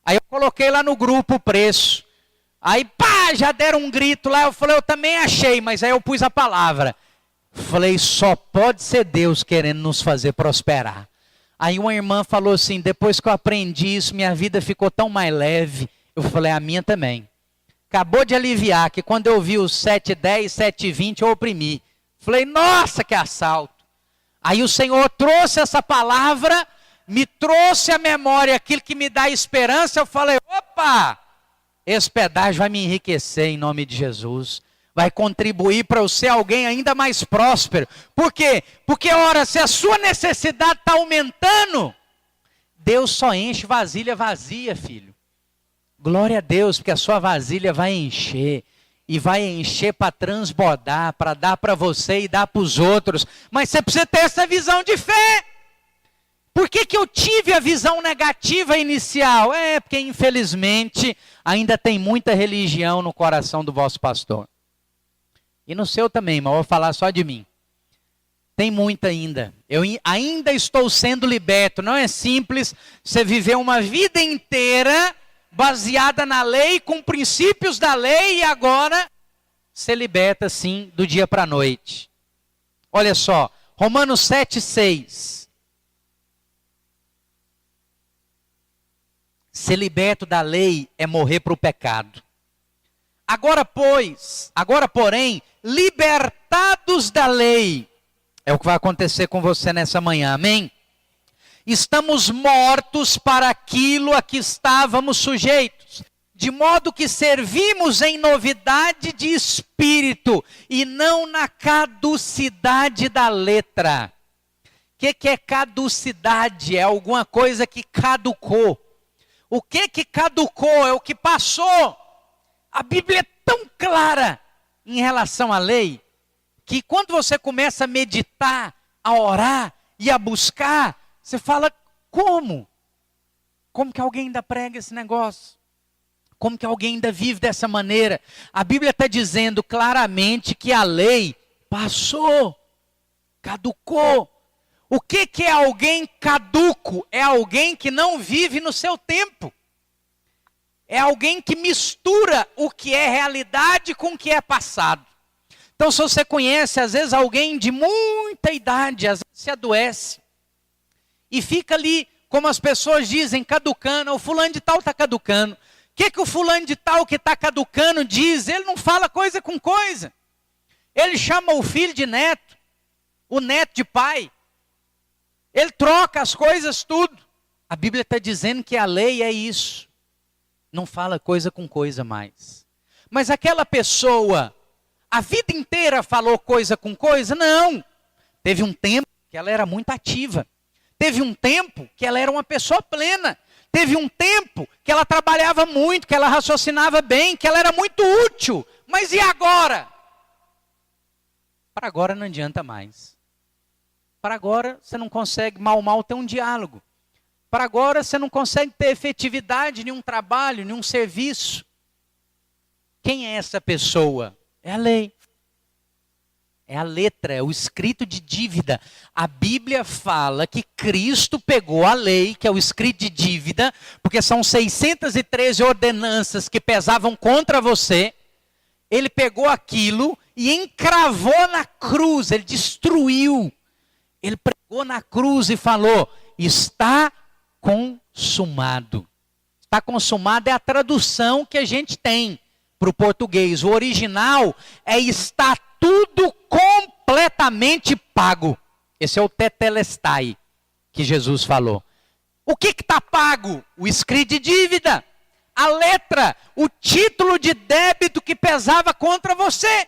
Aí eu coloquei lá no grupo o preço. Aí pá, já deram um grito lá. Eu falei, eu também achei, mas aí eu pus a palavra. Falei, só pode ser Deus querendo nos fazer prosperar. Aí uma irmã falou assim, depois que eu aprendi isso, minha vida ficou tão mais leve. Eu falei, a minha também. Acabou de aliviar, que quando eu vi os 7,10, 7,20, eu oprimi. Falei, nossa, que assalto. Aí o Senhor trouxe essa palavra, me trouxe à memória aquilo que me dá esperança. Eu falei, opa, esse pedágio vai me enriquecer em nome de Jesus. vai contribuir para eu ser alguém ainda mais próspero. Por quê? Porque, ora, se a sua necessidade está aumentando, Deus só enche vasilha vazia, filho. Glória a Deus, porque a sua vasilha vai encher. E vai encher para transbordar, para dar para você e dar para os outros. Mas você precisa ter essa visão de fé. Por que eu tive a visão negativa inicial? Porque infelizmente ainda tem muita religião no coração do vosso pastor. E no seu também, mas eu vou falar só de mim. Tem muita ainda. Eu ainda estou sendo liberto. Não é simples você viver uma vida inteira baseada na lei, com princípios da lei, e agora ser liberta assim do dia para a noite. Olha só, Romanos 7,6. Ser liberto da lei é morrer para o pecado. Agora, porém, libertados da lei, é o que vai acontecer com você nessa manhã, amém? Estamos mortos para aquilo a que estávamos sujeitos, de modo que servimos em novidade de espírito e não na caducidade da letra. O que é caducidade? É alguma coisa que caducou. O que caducou? É o que passou. A Bíblia é tão clara em relação à lei, que quando você começa a meditar, a orar e a buscar, você fala, como? Como que alguém ainda prega esse negócio? Como que alguém ainda vive dessa maneira? A Bíblia está dizendo claramente que a lei passou, caducou. O que é alguém caduco? É alguém que não vive no seu tempo. É alguém que mistura o que é realidade com o que é passado. Então, se você conhece, às vezes, alguém de muita idade, às vezes se adoece. E fica ali, como as pessoas dizem, caducando. O fulano de tal está caducando. O que o fulano de tal que está caducando diz? Ele não fala coisa com coisa. Ele chama o filho de neto, o neto de pai. Ele troca as coisas tudo. A Bíblia está dizendo que a lei é isso. Não fala coisa com coisa mais. Mas aquela pessoa, a vida inteira falou coisa com coisa? Não. Teve um tempo que ela era muito ativa. Teve um tempo que ela era uma pessoa plena. Teve um tempo que ela trabalhava muito, que ela raciocinava bem, que ela era muito útil. Mas e agora? Para agora não adianta mais. Para agora você não consegue mal ter um diálogo. Para agora você não consegue ter efetividade em um trabalho, em um serviço. Quem é essa pessoa? É a lei. É a letra, é o escrito de dívida. A Bíblia fala que Cristo pegou a lei, que é o escrito de dívida, porque são 613 ordenanças que pesavam contra você. Ele pegou aquilo e encravou na cruz, ele destruiu. Ele pregou na cruz e falou, está consumado. Está consumado é a tradução que a gente tem para o português. O original é está tudo completamente pago. Esse é o tetelestai que Jesus falou. O que está pago? O escrito de dívida. A letra, o título de débito que pesava contra você.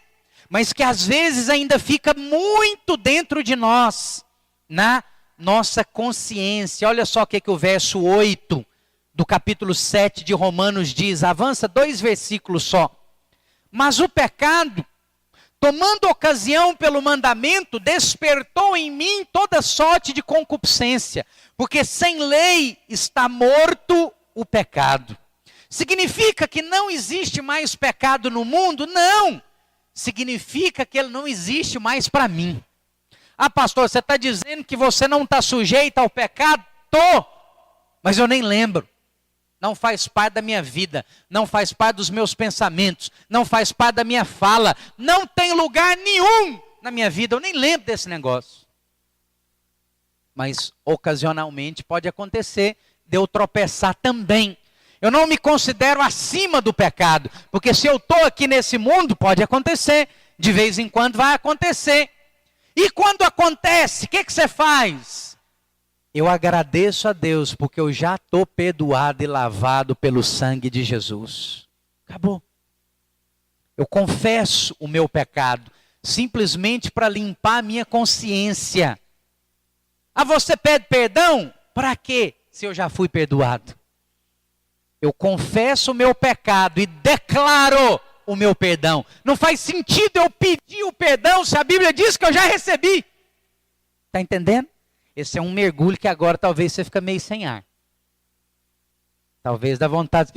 Mas que às vezes ainda fica muito dentro de nós, na nossa consciência. Olha só o que o verso 8 do capítulo 7 de Romanos diz. Avança 2 versículos só. Mas o pecado, tomando ocasião pelo mandamento, despertou em mim toda sorte de concupiscência, porque sem lei está morto o pecado. Significa que não existe mais pecado no mundo? Não! Significa que ele não existe mais para mim. Ah, pastor, você está dizendo que você não está sujeito ao pecado? Estou, mas eu nem lembro. Não faz parte da minha vida, não faz parte dos meus pensamentos, não faz parte da minha fala, não tem lugar nenhum na minha vida, eu nem lembro desse negócio. Mas ocasionalmente pode acontecer de eu tropeçar também. Eu não me considero acima do pecado, porque se eu estou aqui nesse mundo, pode acontecer, de vez em quando vai acontecer. E quando acontece, o que você faz? Eu agradeço a Deus, porque eu já estou perdoado e lavado pelo sangue de Jesus. Acabou. Eu confesso o meu pecado, simplesmente para limpar a minha consciência. Ah, você pede perdão? Para quê? Se eu já fui perdoado. Eu confesso o meu pecado e declaro o meu perdão. Não faz sentido eu pedir o perdão se a Bíblia diz que eu já recebi. Está entendendo? Esse é um mergulho que agora talvez você fica meio sem ar. Talvez dá vontade.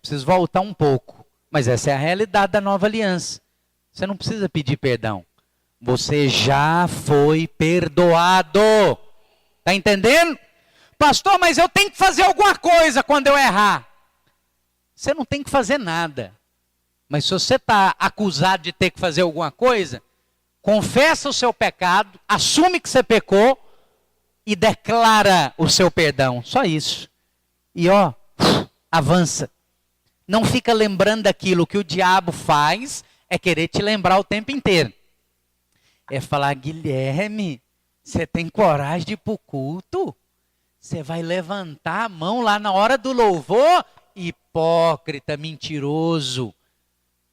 Preciso voltar um pouco. Mas essa é a realidade da nova aliança. Você não precisa pedir perdão. Você já foi perdoado. Está entendendo? Pastor, mas eu tenho que fazer alguma coisa quando eu errar. Você não tem que fazer nada. Mas se você está acusado de ter que fazer alguma coisa, confessa o seu pecado, assume que você pecou e declara o seu perdão. Só isso. E avança. Não fica lembrando daquilo que o diabo faz, é querer te lembrar o tempo inteiro. É falar, Guilherme, você tem coragem de ir para o culto? Você vai levantar a mão lá na hora do louvor? Hipócrita, mentiroso.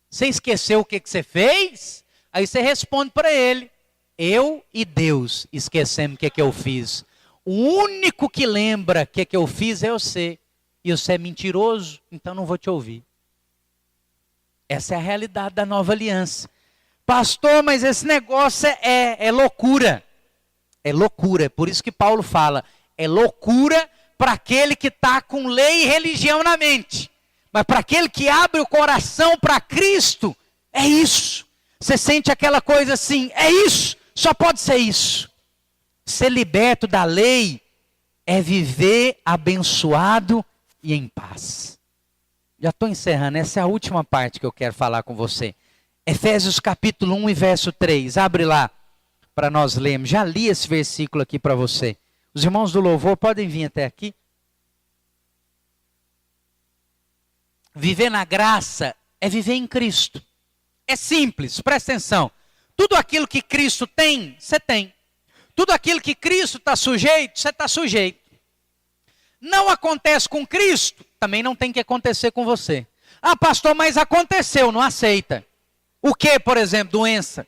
Você esqueceu o que você fez? Aí você responde para ele. Eu e Deus esquecemos o que eu fiz. O único que lembra o que eu fiz é você. E você é mentiroso, então não vou te ouvir. Essa é a realidade da nova aliança. Pastor, mas esse negócio é loucura. É loucura, é por isso que Paulo fala. É loucura para aquele que está com lei e religião na mente. Mas para aquele que abre o coração para Cristo, é isso. Você sente aquela coisa assim, é isso, só pode ser isso. Ser liberto da lei é viver abençoado e em paz. Já estou encerrando, essa é a última parte que eu quero falar com você. Efésios capítulo 1 e verso 3, abre lá para nós lermos. Já li esse versículo aqui para você. Os irmãos do louvor podem vir até aqui. Viver na graça é viver em Cristo. É simples, presta atenção. Tudo aquilo que Cristo tem, você tem. Tudo aquilo que Cristo está sujeito, você está sujeito. Não acontece com Cristo, também não tem que acontecer com você. Ah, pastor, mas aconteceu, não aceita. O que, por exemplo, doença?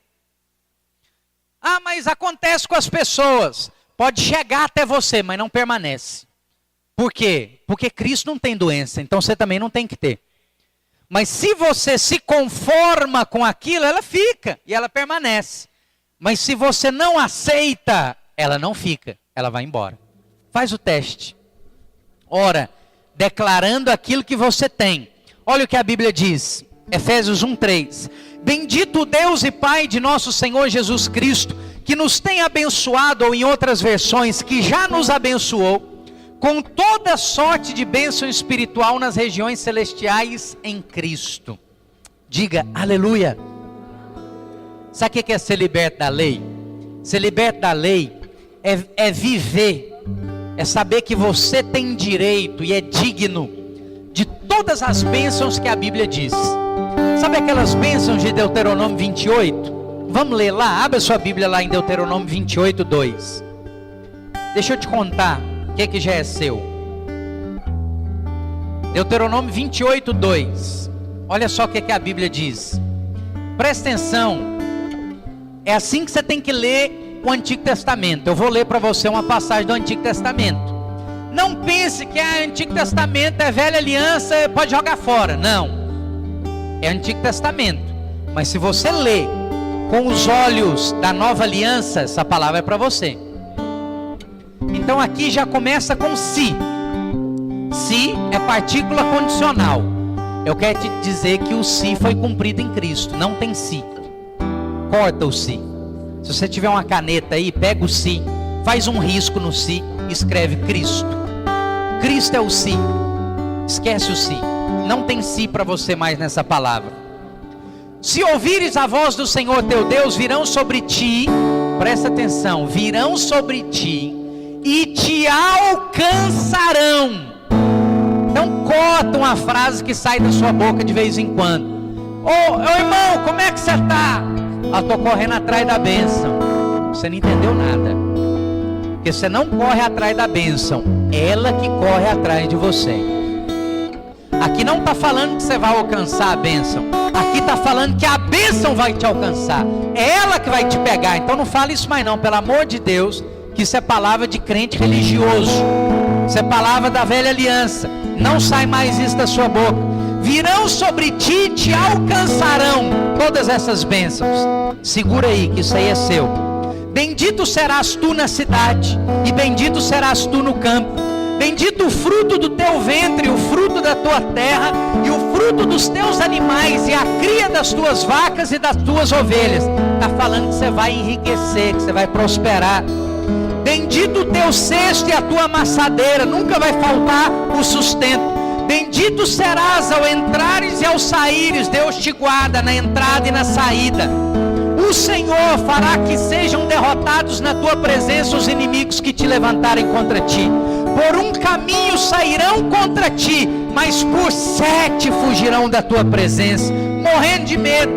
Ah, mas acontece com as pessoas. Pode chegar até você, mas não permanece. Por quê? Porque Cristo não tem doença, então você também não tem que ter. Mas se você se conforma com aquilo, ela fica e ela permanece. Mas se você não aceita, ela não fica, ela vai embora. Faz o teste. Ora, declarando aquilo que você tem. Olha o que a Bíblia diz, Efésios 1:3. Bendito o Deus e Pai de nosso Senhor Jesus Cristo, que nos tem abençoado, ou em outras versões, que já nos abençoou, com toda sorte de bênção espiritual nas regiões celestiais em Cristo. Diga, aleluia. Sabe o que é ser liberto da lei? Ser liberto da lei é viver, é saber que você tem direito e é digno de todas as bênçãos que a Bíblia diz. Sabe aquelas bênçãos de Deuteronômio 28? Vamos ler lá, abre a sua Bíblia lá em Deuteronômio 28:2. Deixa eu te contar o que já é seu. Deuteronômio 28:2. Olha só o que a Bíblia diz. Presta atenção. É assim que você tem que ler o Antigo Testamento. Eu vou ler para você uma passagem do Antigo Testamento. Não pense que o Antigo Testamento é velha aliança, pode jogar fora. Não. É Antigo Testamento. Mas se você ler com os olhos da nova aliança, essa palavra é para você. Então aqui já começa com se. Se é partícula condicional. Eu quero te dizer que o se foi cumprido em Cristo. Não tem se. Corta o se. Se você tiver uma caneta aí, pega o se, faz um risco no se, escreve Cristo. Cristo é o se. Esquece o se. Não tem se para você mais nessa palavra. Se ouvires a voz do Senhor teu Deus, virão sobre ti, presta atenção, virão sobre ti e te alcançarão. Então corta uma frase que sai da sua boca de vez em quando. Ô irmão, como é que você está? Eu estou correndo atrás da bênção. Você não entendeu nada. Porque você não corre atrás da bênção, ela que corre atrás de você. Aqui não está falando que você vai alcançar a bênção. Aqui está falando que a bênção vai te alcançar. É ela que vai te pegar. Então não fale isso mais não, pelo amor de Deus, que isso é palavra de crente religioso. Isso é palavra da velha aliança. Não sai mais isso da sua boca. Virão sobre ti e te alcançarão todas essas bênçãos. Segura aí, que isso aí é seu. Bendito serás tu na cidade, e bendito serás tu no campo. Bendito o fruto do teu ventre, o fruto da tua terra, e o fruto dos teus animais, e a cria das tuas vacas e das tuas ovelhas. Está falando que você vai enriquecer, que você vai prosperar. Bendito o teu cesto e a tua amassadeira, nunca vai faltar o sustento. Bendito serás ao entrares e ao saíres, Deus te guarda na entrada e na saída. O Senhor fará que sejam derrotados na tua presença os inimigos que te levantarem contra ti. Por um caminho sairão contra ti, mas por 7 fugirão da tua presença, morrendo de medo.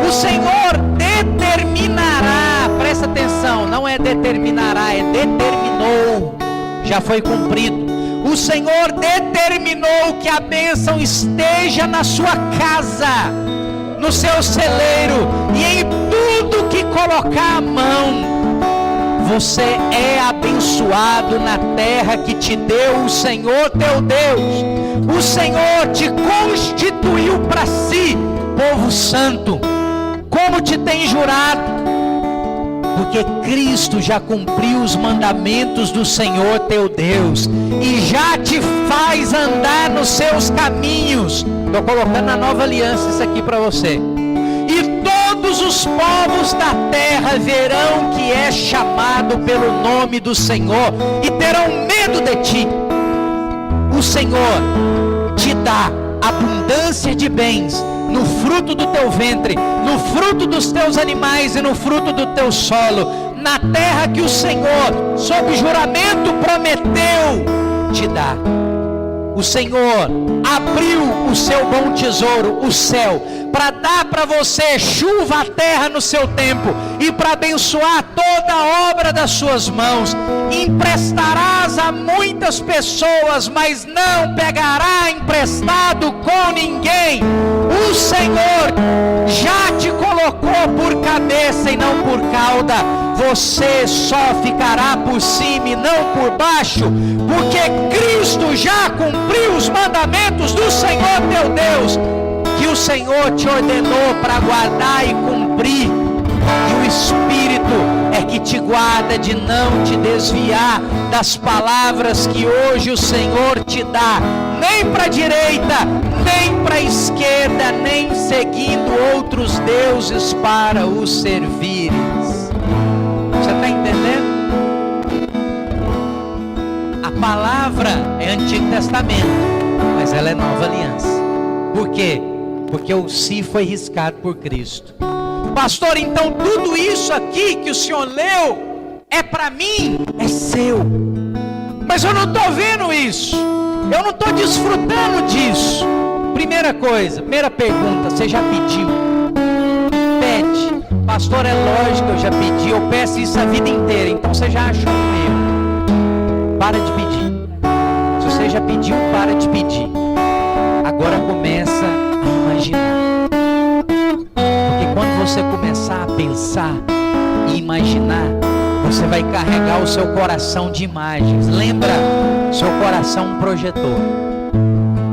O Senhor determinará, presta atenção, não é determinará, é determinou, já foi cumprido. O Senhor determinou que a bênção esteja na sua casa, no seu celeiro e em tudo que colocar a mão. Você é abençoado na terra que te deu o Senhor teu Deus. O Senhor te constituiu para si, povo santo, como te tem jurado. Porque Cristo já cumpriu os mandamentos do Senhor teu Deus e já te faz andar nos seus caminhos. Estou colocando na nova aliança isso aqui para você. E todos os povos da terra verão que é chamado pelo nome do Senhor e terão medo de ti. O Senhor te dá abundância de bens no fruto do teu ventre, no fruto dos teus animais e no fruto do teu solo, na terra que o Senhor, sob juramento, prometeu te dar. O Senhor abriu o seu bom tesouro, o céu, para dar para você chuva à terra no seu tempo e para abençoar toda a obra das suas mãos. Emprestarás a muitas pessoas, mas não pegará emprestado com ninguém. O Senhor já te colocou por cabeça e não por cauda. Você só ficará por cima e não por baixo, porque Cristo já cumpriu os mandamentos do Senhor teu Deus, que o Senhor te ordenou para guardar e cumprir. E o Espírito é que te guarda de não te desviar das palavras que hoje o Senhor te dá, nem para a direita, nem para a esquerda, nem seguindo outros deuses para os servires. Você está entendendo? A palavra é Antigo Testamento, mas ela é Nova Aliança. Por quê? Porque o si foi riscado por Cristo. Pastor, então tudo isso aqui que o senhor leu é para mim, é seu. Mas eu não estou vendo isso, eu não estou desfrutando disso. Primeira coisa, primeira pergunta, você já pediu? Pede. Pastor, é lógico, eu já pedi, eu peço isso a vida inteira, então você já achou um erro. Para de pedir. Se você já pediu, para de pedir. Agora começa a imaginar. Porque quando você começar a pensar e imaginar, você vai carregar o seu coração de imagens. Lembra, seu coração é um projetor.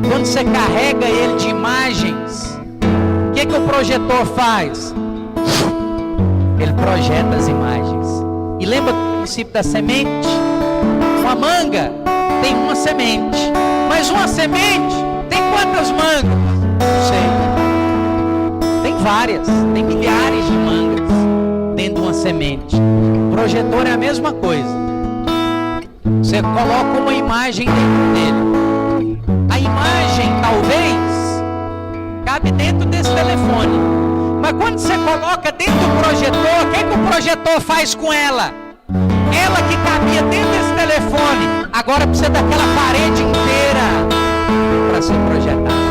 Quando você carrega ele de imagens, o que o projetor faz? Ele projeta as imagens. E lembra do princípio da semente? Uma manga tem uma semente, mas uma semente tem quantas mangas? Não sei. Tem várias, tem milhares de mangas dentro de uma semente. O projetor é a mesma coisa. Você coloca uma imagem dentro dele. A imagem talvez cabe dentro desse telefone. Mas quando você coloca dentro do projetor, o que o projetor faz com ela? Ela que cabia dentro desse telefone, agora precisa daquela parede inteira para ser projetada.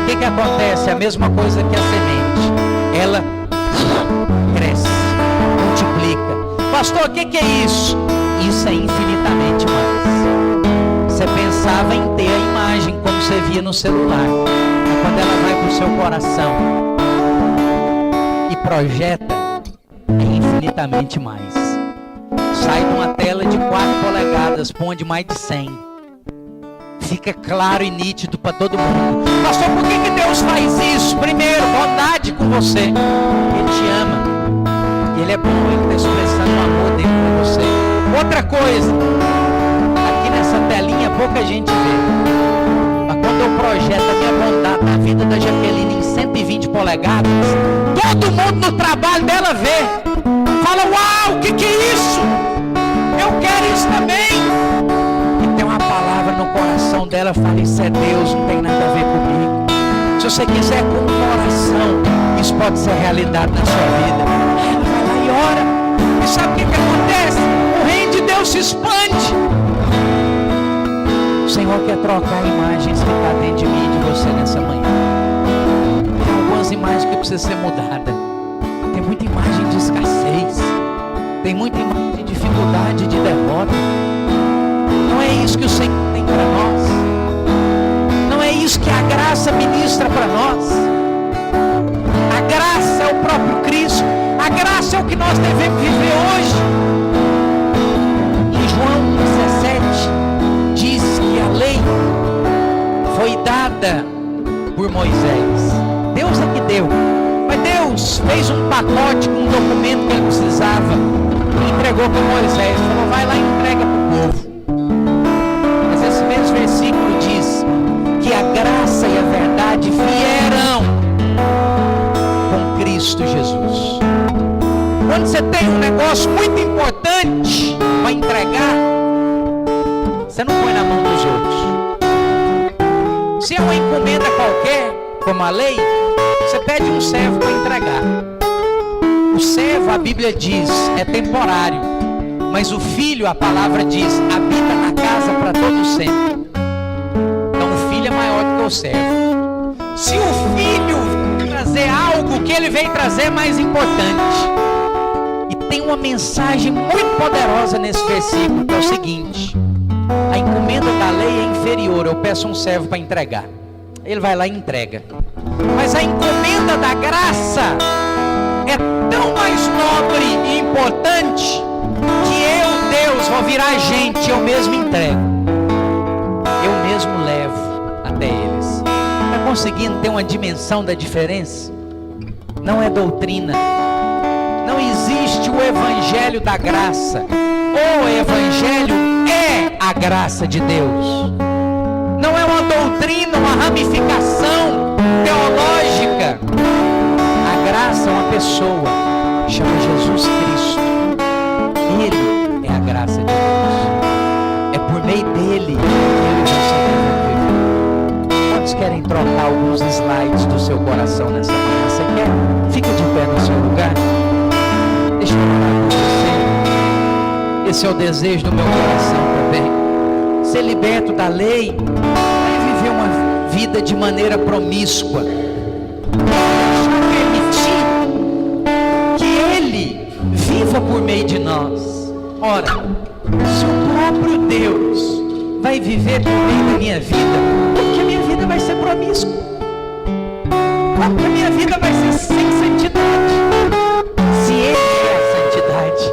O que acontece? A mesma coisa que a semente. Ela cresce, multiplica. Pastor, o que é isso? Isso é infinitamente mais. Você pensava em ter a imagem como você via no celular. quando ela vai para o seu coração e projeta, é infinitamente mais. Sai de uma tela de 4 polegadas para uma de mais de 100. Fica claro e nítido para todo mundo. Pastor, por que Deus faz isso? Primeiro, bondade com você. Ele te ama. E Ele é bom, Ele está expressando o amor dele por você. Outra coisa, aqui nessa telinha pouca gente vê. Mas quando eu projeto a minha bondade na vida da Jaqueline em 120 polegadas, todo mundo no trabalho dela vê. Fala, uau, o que é isso? Eu quero isso também. E tem uma palavra no coração dela, fala, isso é Deus, não tem nada a ver comigo. Se você quiser com o coração, isso pode ser realidade na sua vida. Ela vai lá e ora. E sabe o que acontece? O reino de Deus se expande. O Senhor quer trocar imagens que está dentro de mim e de você nessa manhã. Tem algumas imagens que precisam ser mudadas. Tem muita imagem de escassez. Tem muita imagem de dificuldade, de derrota. Não é isso que o Senhor tem para nós. Não é isso que a graça ministra para nós. A graça é o próprio Cristo. A graça é o que nós devemos viver hoje. Em João 17 diz que a lei foi dada por Moisés. Deus é que deu. Mas Deus fez um pacote com um documento que ele precisava e entregou para Moisés. Falou, vai lá e entrega para o povo. Mas esse mesmo versículo diz que a graça e a verdade vieram com Cristo Jesus. Quando você tem um negócio muito importante para entregar, você não põe na mão dos outros. Se é uma encomenda qualquer, como a lei, você pede um servo para entregar. O servo, a Bíblia diz, é temporário. Mas o filho, a palavra diz, habita na casa para todo sempre. Então o filho é maior do que o servo. Se o filho trazer algo, o que ele veio trazer é mais importante. E tem uma mensagem muito poderosa nesse versículo, que é o seguinte: a encomenda da lei é inferior, eu peço um servo para entregar. Ele vai lá e entrega. Mas a encomenda da graça é tão mais nobre e importante que eu, Deus, vou virar gente, eu mesmo entrego. Eu mesmo levo até eles. Está conseguindo ter uma dimensão da diferença? Não é doutrina. Não existe o evangelho da graça. O evangelho é a graça de Deus. Não é uma doutrina, uma ramificação teológica. A graça é uma pessoa, chama Jesus Cristo. Ele é a graça de Deus. É por meio dele que ele vai ser viver. Quantos querem trocar alguns slides do seu coração nessa manhã? Você quer? Fica de pé no seu lugar. Deixa eu orar com você. Esse é o desejo do meu coração também. Ser liberto da lei, vai viver uma vida de maneira promíscua, deixar permitir que Ele viva por meio de nós. Ora, se o próprio Deus vai viver por meio da minha vida, porque a minha vida vai ser promíscua, porque a minha vida vai ser sem santidade. Se Ele é a santidade,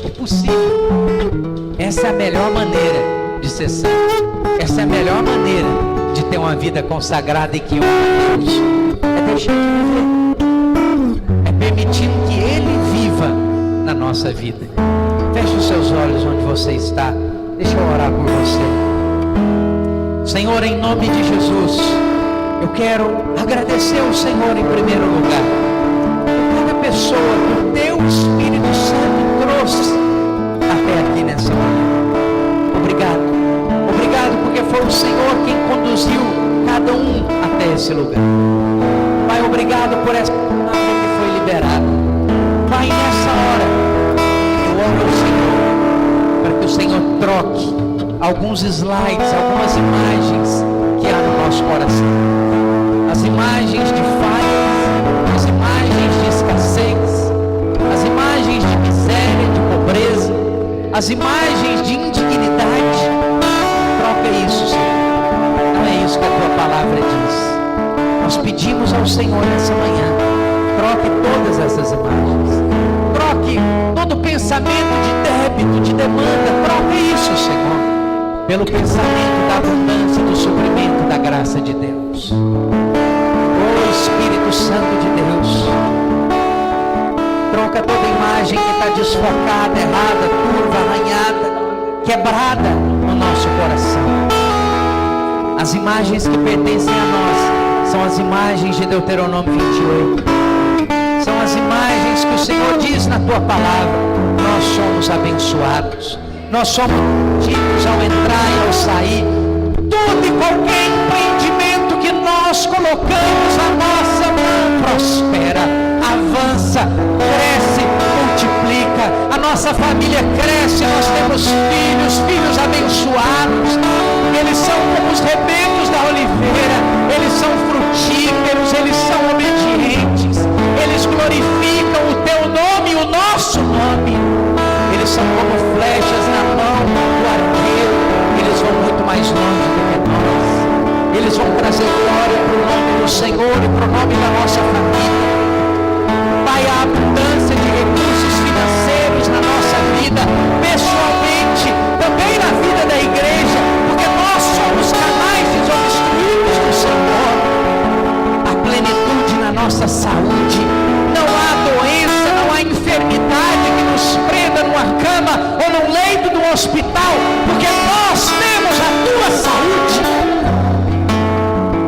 é possível. Essa é a melhor maneira de ser santo. Essa é a melhor maneira de ter uma vida consagrada e que honra a Deus. É deixar de viver. É permitindo que Ele viva na nossa vida. Feche os seus olhos onde você está. Deixa eu orar por você. Senhor, em nome de Jesus, eu quero agradecer ao Senhor em primeiro lugar. Por cada pessoa que o Teu Espírito Santo trouxe até aqui nessa manhã. Obrigado. Obrigado porque foi o Senhor quem conduziu cada um até esse lugar. Pai, obrigado por essa palavra que foi liberada. Pai, nessa hora, eu oro ao Senhor para que o Senhor troque alguns slides, algumas imagens que há no nosso coração. As imagens de falhas, as imagens de escassez, as imagens de miséria, de pobreza, as imagens de indignidade. Troca isso, Senhor. Não é isso que a Tua palavra diz. Nós pedimos ao Senhor nessa manhã, troque todas essas imagens, troque todo pensamento de débito, de demanda, troque isso, Senhor, pelo pensamento da abundância, do suprimento da graça de Deus. Ô Espírito Santo de Deus, troca toda imagem que está desfocada, errada, turva, arranhada, quebrada no nosso coração. As imagens que pertencem a nós são as imagens de Deuteronômio 28. São as imagens que o Senhor diz na tua palavra. Nós somos abençoados. Nós somos dignos ao entrar e ao sair. Todo e qualquer empreendimento que nós colocamos a nossa mão prospera, avança, cresce, multiplica. A nossa família cresce, nós temos filhos, filhos abençoados. Eles são como os rebentos da oliveira, eles são frutíferos, eles são obedientes, eles glorificam o teu nome e o nosso nome. Eles são como flechas na mão do arqueiro, eles vão muito mais longe do que nós. Eles vão trazer glória para o nome do Senhor e para o nome da nossa família. Pai, a abundância de recursos financeiros na nossa vida, pessoalmente, também na vida da igreja, porque nós somos canais desobstruídos do Senhor. A plenitude na nossa saúde, não há doença, não há enfermidade que nos prenda numa cama ou num leito do hospital, porque nós temos a tua saúde.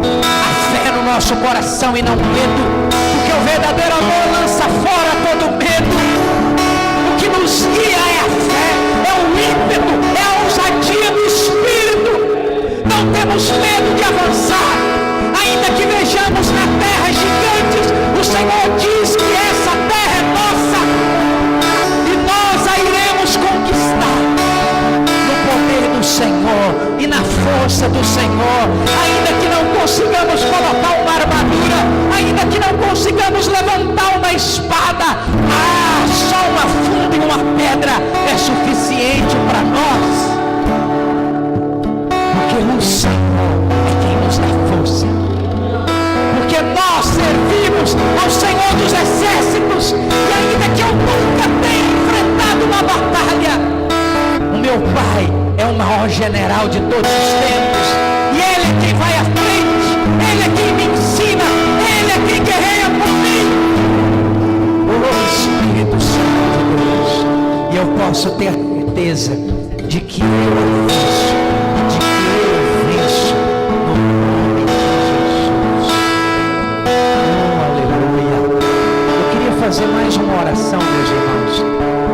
A fé no nosso coração e não medo, porque o verdadeiro amor lança fora todo medo. O que nos guia é a fé, é o ímpeto, é a ousadia do Espírito. Não temos medo de avançar, ainda que vejamos na terra gigantes. O Senhor diz que essa terra é nossa e nós a iremos conquistar no poder do Senhor e na força do Senhor. Ainda que não consigamos colocar uma armadura, ainda que não consigamos levantar uma espada, só uma funda e uma pedra é suficiente para nós, porque o Senhor é quem nos dá força, porque nós servimos ao Senhor dos exércitos. E ainda que eu nunca tenha enfrentado uma batalha, o meu Pai é o maior general de todos os tempos, e Ele é quem vai à frente, Ele é quem me ensina, Ele é quem guerreia por mim. O Espírito Santo de Deus, e eu posso ter a certeza de que eu venço, de que eu venço no nome de Jesus. Oh, aleluia. Eu queria fazer mais uma oração, meus irmãos,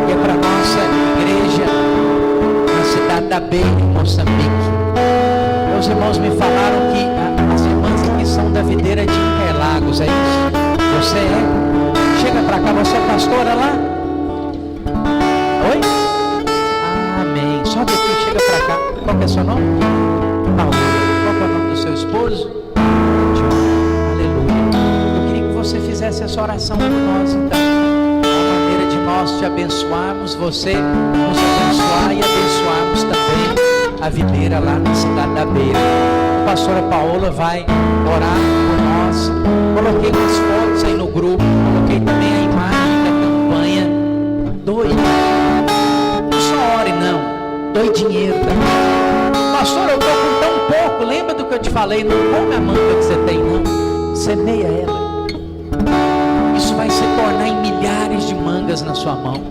que é para a nossa igreja na cidade da Beira, em Moçambique. Meus irmãos me falaram que as irmãs aqui são da videira de Interlagos, é isso? Você é? Chega para cá, você é pastora lá? Oi? Amém. Sobe aqui, chega para cá. Qual que é seu nome? Paulo. Qual que é o nome do seu esposo? John. Aleluia. Eu queria que você fizesse essa oração por nós, então. A maneira de nós te abençoarmos, você nos abençoar e abençoarmos também a videira lá na cidade da Beira. A pastora Paola vai orar por nós. Coloquei umas fotos aí no grupo, coloquei também a imagem da campanha. Doe. Não só ore não, doe dinheiro também. Pastor, eu estou com tão pouco. Lembra do que eu te falei? Não come a manga que você tem não, semeia ela. Isso vai se tornar em milhares de mangas na sua mão.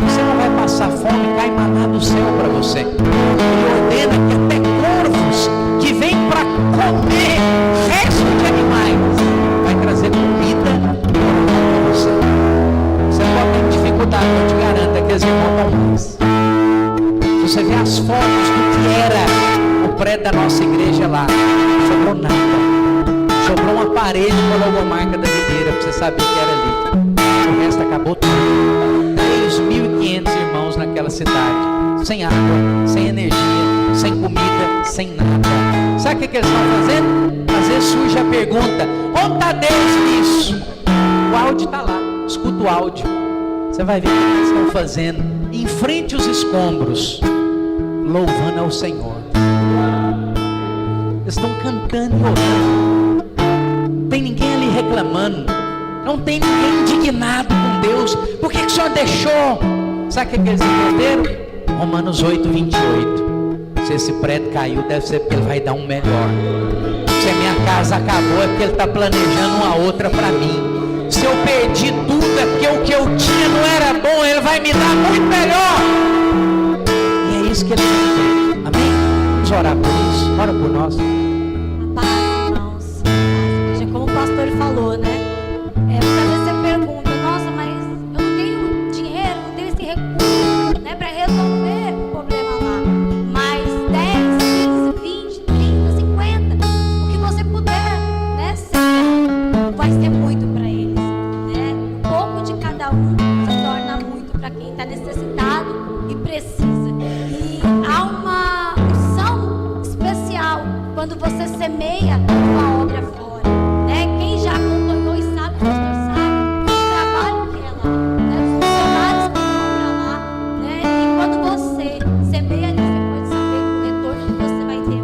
Você não vai passar fome, cai maná do céu para você. Ele ordena que até corvos que vêm para comer resto de animais vai trazer comida para você. Você pode ter dificuldade, eu te garanto, é que eles encontram mais. Se você vê as fotos do que era o prédio da nossa igreja lá, não sobrou nada. Sobrou uma parede com a logomarca da videira para você saber que era ali. O resto acabou tudo. 3.500 irmãos naquela cidade, sem água, sem energia, sem comida, sem nada. Sabe o que eles estão fazendo? Às vezes surge a pergunta: onde está Deus nisso? O áudio está lá, escuta o áudio. Você vai ver o que eles estão fazendo em frente aos escombros, louvando ao Senhor. Eles estão cantando e orando. Tem ninguém reclamando. Não tem ninguém indignado com Deus. Por que o Senhor deixou? Sabe o que eles entenderam? Romanos 8, 28. Se esse prédio caiu, deve ser porque Ele vai dar um melhor. Se a minha casa acabou, é porque Ele está planejando uma outra para mim. Se eu perdi tudo, é porque o que eu tinha não era bom. Ele vai me dar muito melhor. E é isso que Ele tem. Amém? Vamos orar por isso. Ora por nós. A paz, irmãos. Já como o pastor falou, né? Muitas vezes você pergunta, nossa, mas eu não tenho dinheiro, não tenho esse recurso, né, para resolver o problema lá. Mas 10, 15, 20, 30, 50, o que você puder, né, vai ser muito para eles, né? Um pouco de cada um se torna muito para quem está necessitado e precisa. E há uma unção especial quando você semeia uma obra fora, né? Quem já acompanhou e sabe, o pastor sabe, o trabalho que é lá, né? Os funcionários que vão para lá, né? E quando você semeia ali, você pode saber o retorno que você vai ter.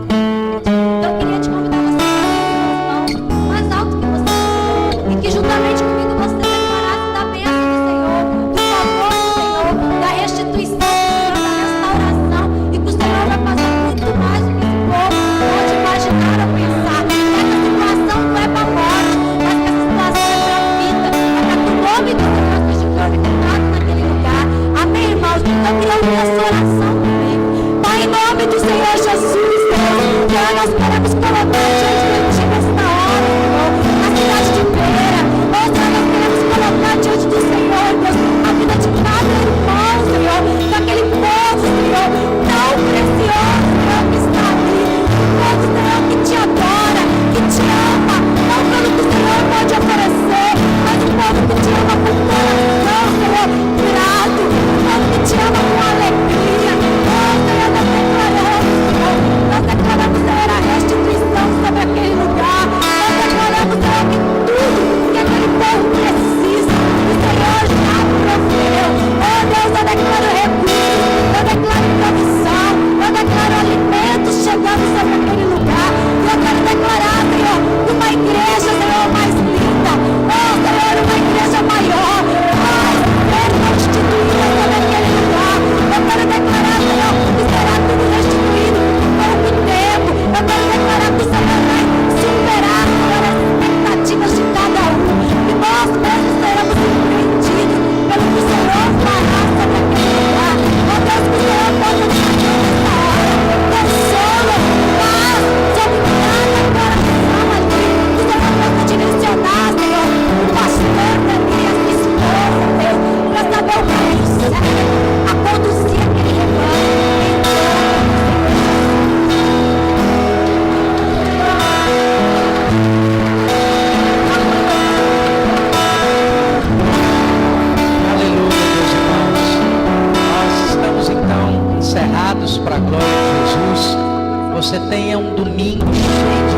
Então eu queria te convidar você a fazer as mãos mais alto que você puder, e que juntamente comigo você declarasse da bênção do Senhor, do favor do Senhor, da restituição do Senhor, da restauração, e que o Senhor vai fazer muito mais do que esse povo pode imaginar ou pensar. Essa situação não é para a morte, mas que essa situação é para a vida, é para que o nome do Senhor seja glorificado naquele lugar. Amém, irmãos? Então eu queria ouvir a sua oração comigo. Pai, em nome do Senhor Jesus, Deus, Senhor, nós queremos colocar diante de Ti nesta hora, Senhor, a cidade de Beira. Ó Senhor, nós queremos colocar diante do Senhor, Deus, a vida de cada irmão, Senhor, daquele povo, Senhor, tão precioso, Senhor, que está ali. Um povo, Senhor, que Te adora, que Te ama, não pelo que o Senhor pode oferecer, mas um povo que Te ama com coração, Senhor, grato, um povo que Te ama com alegria. Ó Senhor, nós declaramos, Senhor, nós declaramos, Senhor, a restituição sobre aquele lugar. Nós declaramos, Senhor, que tudo que aquele povo precisa, o Senhor já proveu. Ó Deus, eu declaro recursos, eu declaro provisão, eu declaro alimentos chegando sobre aquele lugar. E eu quero declarar, Senhor, uma igreja, Senhor, mais linda. Ó Senhor, uma igreja maior, mais restituída sobre aquele lugar. Eu quero declarar, Senhor, que será tudo restituído em pouco tempo. Eu quero declarar que o Senhor vai superar, Senhor, as expectativas de cada um. E nós mesmos seremos surpreendidos pelo que o Senhor fará sobre aquele lugar. Ó Deus, que o Senhor possa nos fazer nessa hora consolo, paz sobre cada coração ali. Que o Senhor possa direcionar, Senhor, o pastor também, a sua esposa, Deus, para saber o caminho certo, a conduzir aquele rebanho. Aleluia, meus irmãos. Nós estamos então encerrados para a glória de Jesus. Você tenha um domingo cheio de